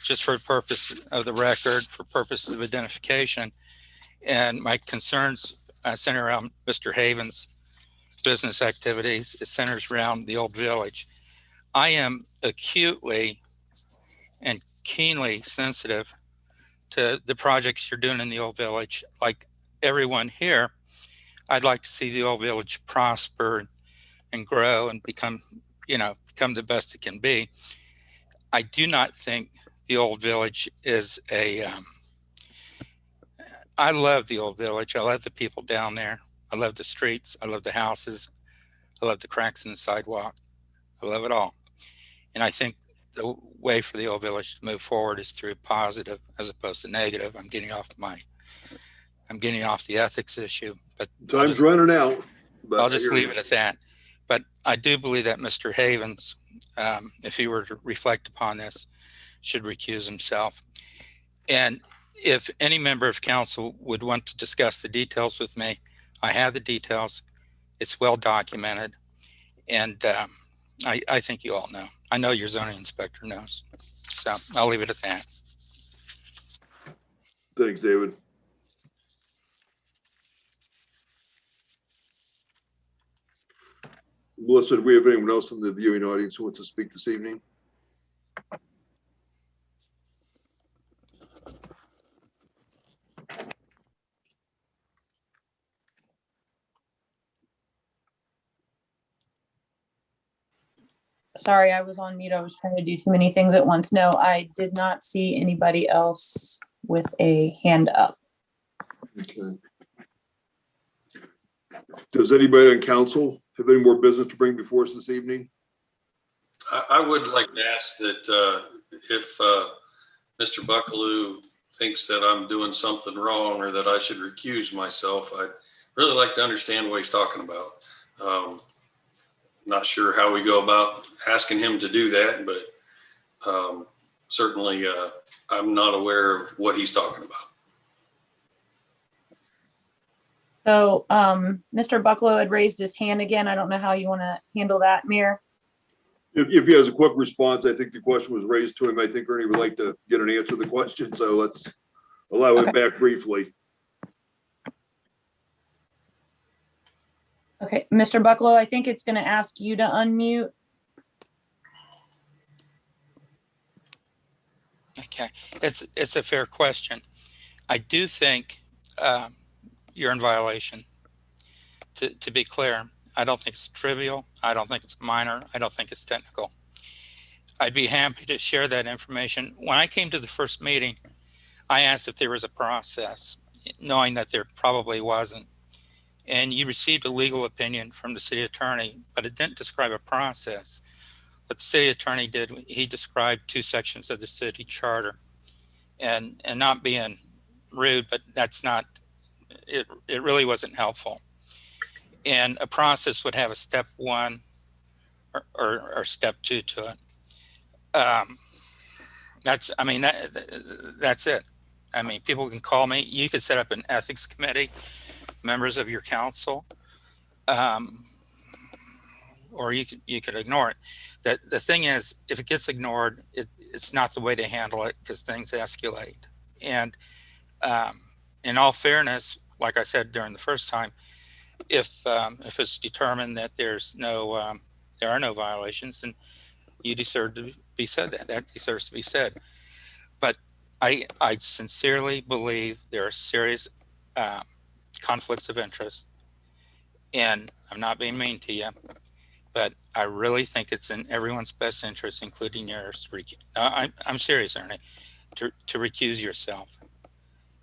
just for the purpose of the record, for purposes of identification. And my concerns center around Mr. Haven's business activities. It centers around the old village. I am acutely and keenly sensitive to the projects you're doing in the old village. Like everyone here, I'd like to see the old village prosper and grow and become the best it can be. I do not think the old village is I love the old village. I love the people down there. I love the streets. I love the houses. I love the cracks in the sidewalk. I love it all. And I think the way for the old village to move forward is through positive as opposed to negative. I'm getting off the ethics issue, but Time's running out. But I'll just leave it at that. But I do believe that Mr. Havens, if he were to reflect upon this, should recuse himself. And if any member of council would want to discuss the details with me, I have the details. It's well documented. And I think you all know. I know your zoning inspector knows. So I'll leave it at that. Thanks, David. Melissa, do we have anyone else in the viewing audience who wants to speak this evening? Sorry, I was on mute. I was trying to do too many things at once. No, I did not see anybody else with a hand up. Okay. Does anybody on council have any more business to bring before us this evening? I would like to ask that if Mr. Buckaloo thinks that I'm doing something wrong or that I should recuse myself, I'd really like to understand what he's talking about. Not sure how we go about asking him to do that, but certainly I'm not aware of what he's talking about. So Mr. Bucklow had raised his hand again. I don't know how you want to handle that, Mayor. If he has a quick response, I think the question was raised to him. I think Ernie would like to get an answer to the question, so let's allow it back briefly. Okay, Mr. Bucklow, I think it's going to ask you to unmute. Okay, it's a fair question. I do think you're in violation. To be clear, I don't think it's trivial. I don't think it's minor. I don't think it's technical. I'd be happy to share that information. When I came to the first meeting, I asked if there was a process, knowing that there probably wasn't. And you received a legal opinion from the city attorney, but it didn't describe a process. What the city attorney did, he described 2 sections of the city charter. And not being rude, but that's not, it really wasn't helpful. And a process would have a step 1 or step 2 to it. That's it. I mean, people can call me. You could set up an ethics committee, members of your council, or you could ignore it. The thing is, if it gets ignored, it's not the way to handle it because things escalate. And in all fairness, like I said during the first time, if it's determined that there are no violations, then you deserve to be said that deserves to be said. But I sincerely believe there are serious conflicts of interest, and I'm not being mean to you, but I really think it's in everyone's best interest, including yours. I'm serious, Ernie, to recuse yourself.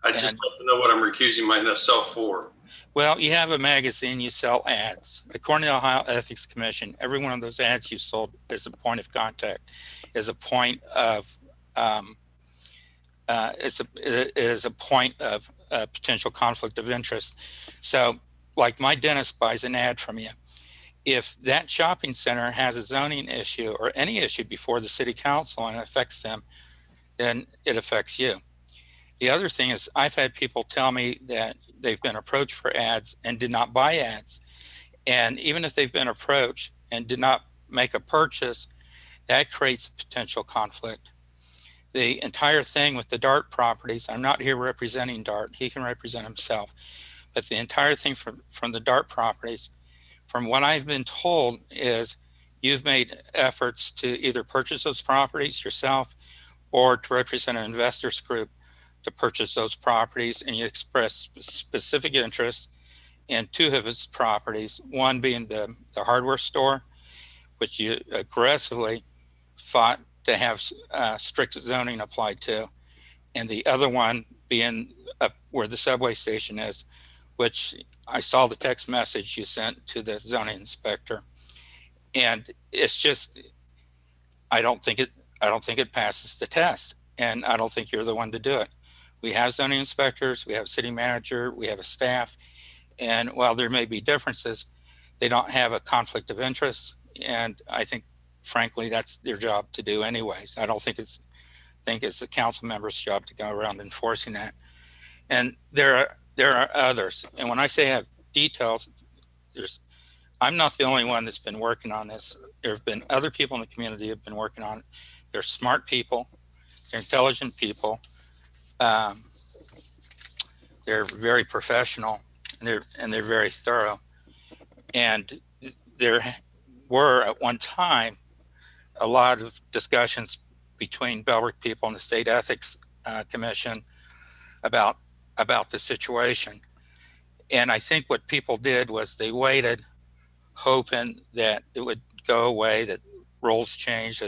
I'd just like to know what I'm recusing myself for. Well, you have a magazine, you sell ads. According to the Ohio Ethics Commission, every one of those ads you sold is a point of contact, is a point of potential conflict of interest. So, like my dentist buys an ad from you. If that shopping center has a zoning issue or any issue before the city council and it affects them, then it affects you. The other thing is I've had people tell me that they've been approached for ads and did not buy ads. And even if they've been approached and did not make a purchase, that creates a potential conflict. The entire thing with the DART properties, I'm not here representing DART, he can represent himself, but the entire thing from the DART properties, from what I've been told is you've made efforts to either purchase those properties yourself or to represent an investors group to purchase those properties, and you express specific interest in 2 of his properties, one being the hardware store, which you aggressively fought to have strict zoning applied to, and the other one being up where the subway station is, which I saw the text message you sent to the zoning inspector. And it's just, I don't think it passes the test, and I don't think you're the one to do it. We have zoning inspectors, we have a city manager, we have a staff, and while there may be differences, they don't have a conflict of interest, and I think, frankly, that's their job to do anyways. I don't think it's the council member's job to go around enforcing that. And there are others, and when I say I have details, I'm not the only one that's been working on this. There have been other people in the community who have been working on it. They're smart people, they're intelligent people. They're very professional, and they're very thorough. And there were at one time a lot of discussions between Bellbrook people and the State Ethics Commission about the situation. And I think what people did was they waited, hoping that it would go away, that roles change,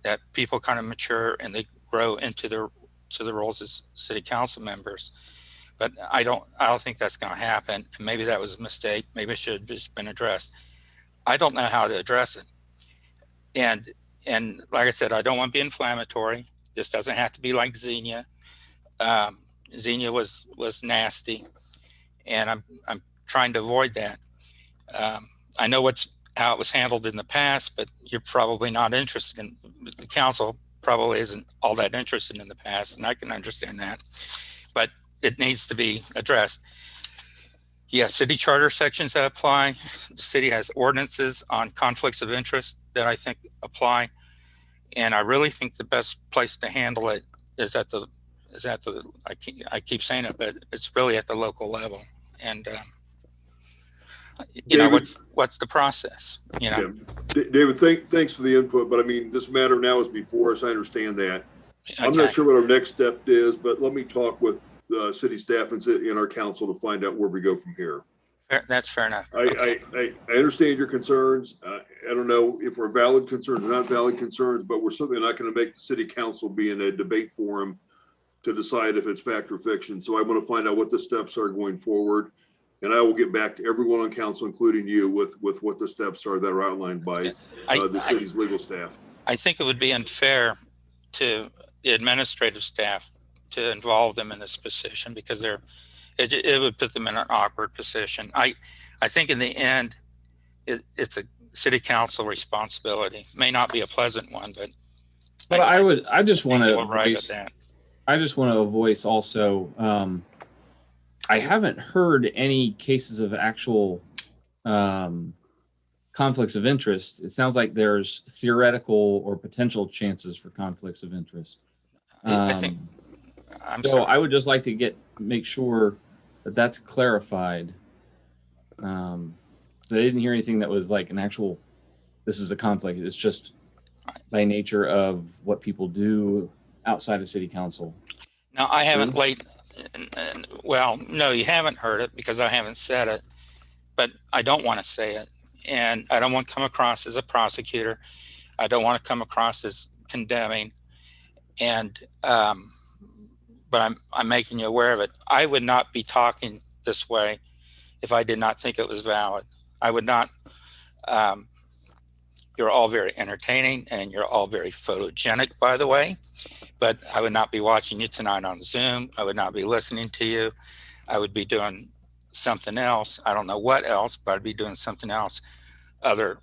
that people kind of mature and they grow into the roles as city council members. But I don't think that's going to happen. And maybe that was a mistake. Maybe it should have just been addressed. I don't know how to address it. And like I said, I don't want to be inflammatory. This doesn't have to be like Xenia. Xenia was nasty, and I'm trying to avoid that. I know how it was handled in the past, but you're probably not interested in, the council probably isn't all that interested in the past, and I can understand that, but it needs to be addressed. Yeah, city charter sections that apply. The city has ordinances on conflicts of interest that I think apply. And I really think the best place to handle it is at the, I keep saying it, but it's really at the local level. And, you know, David, what's the process, you know? Yeah. David, thanks for the input, but I mean, this matter now is before us. I understand that. Okay. I'm not sure what our next step is, but let me talk with the city staff and our council to find out where we go from here. That's fair enough. I understand your concerns. I don't know if we're valid concerns or not valid concerns, but we're certainly not going to make the city council be in a debate forum to decide if it's fact or fiction. So I want to find out what the steps are going forward. And I will get back to everyone on council, including you, with what the steps are that are outlined by the city's legal staff. I think it would be unfair to the administrative staff to involve them in this position, because it would put them in an awkward position. I think in the end, it's a city council responsibility. It may not be a pleasant one, but I just want to voice also, I haven't heard any cases of actual conflicts of interest. It sounds like there's theoretical or potential chances for conflicts of interest. I think I would just like to make sure that that's clarified. I didn't hear anything that was like an actual, this is a conflict. It's just by nature of what people do outside of city council. Now, I haven't well, no, you haven't heard it because I haven't said it, but I don't want to say it. And I don't want to come across as a prosecutor. I don't want to come across as condemning. And, but I'm making you aware of it. I would not be talking this way if I did not think it was valid. I would not. You're all very entertaining and you're all very photogenic, by the way, but I would not be watching you tonight on Zoom. I would not be listening to you. I would be doing something else. I don't know what else, but I'd be doing something else other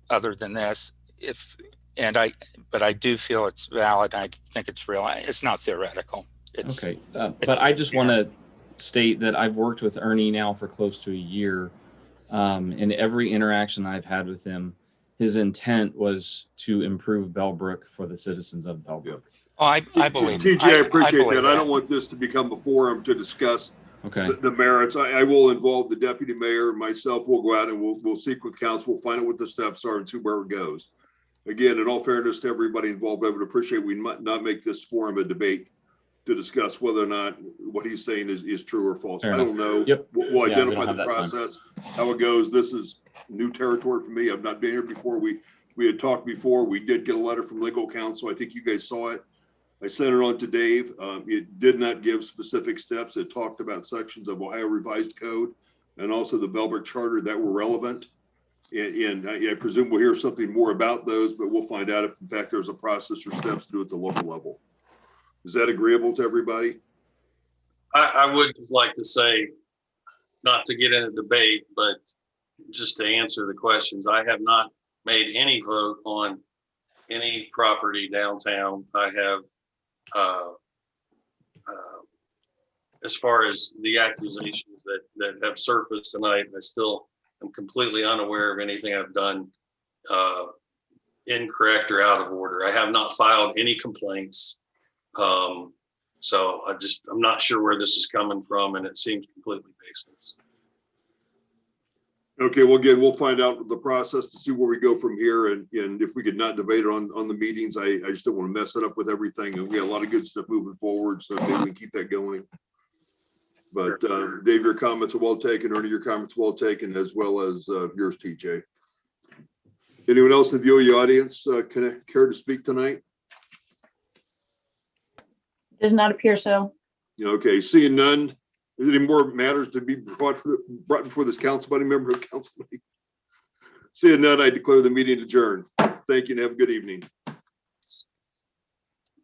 than this. But I do feel it's valid. I think it's real. It's not theoretical. Okay. But I just want to state that I've worked with Ernie now for close to a year. In every interaction I've had with him, his intent was to improve Bellbrook for the citizens of Bellbrook. Oh, I believe TJ, I appreciate that. I don't want this to become a forum to discuss the merits. I will involve the deputy mayor and myself. We'll go out and we'll seek with council. We'll find out what the steps are and see where it goes. Again, in all fairness to everybody involved, I would appreciate we might not make this forum a debate to discuss whether or not what he's saying is true or false. I don't know. Yep. We'll identify the process, how it goes. This is new territory for me. I've not been here before. We had talked before. We did get a letter from legal counsel. I think you guys saw it. I sent it on to Dave. It did not give specific steps. It talked about sections of Ohio Revised Code and also the Bellbrook Charter that were relevant. And I presume we'll hear something more about those, but we'll find out if in fact there's a process or steps to do at the local level. Is that agreeable to everybody? I would like to say, not to get in a debate, but just to answer the questions, I have not made any vote on any property downtown. I have, as far as the accusations that have surfaced tonight, I still am completely unaware of anything I've done incorrect or out of order. I have not filed any complaints. So I'm not sure where this is coming from, and it seems completely baseless. Okay, well, again, we'll find out the process to see where we go from here. And if we could not debate it on the meetings, I just don't want to mess it up with everything. And we have a lot of good stuff moving forward, so maybe we can keep that going. But Dave, your comments are well taken. Ernie, your comments well taken, as well as yours, TJ. Anyone else in the viewing audience care to speak tonight? Does not appear so. Okay, seeing none. Is there any more matters to be brought before this council by any member of council? Seeing none, I declare the meeting adjourned. Thank you and have a good evening.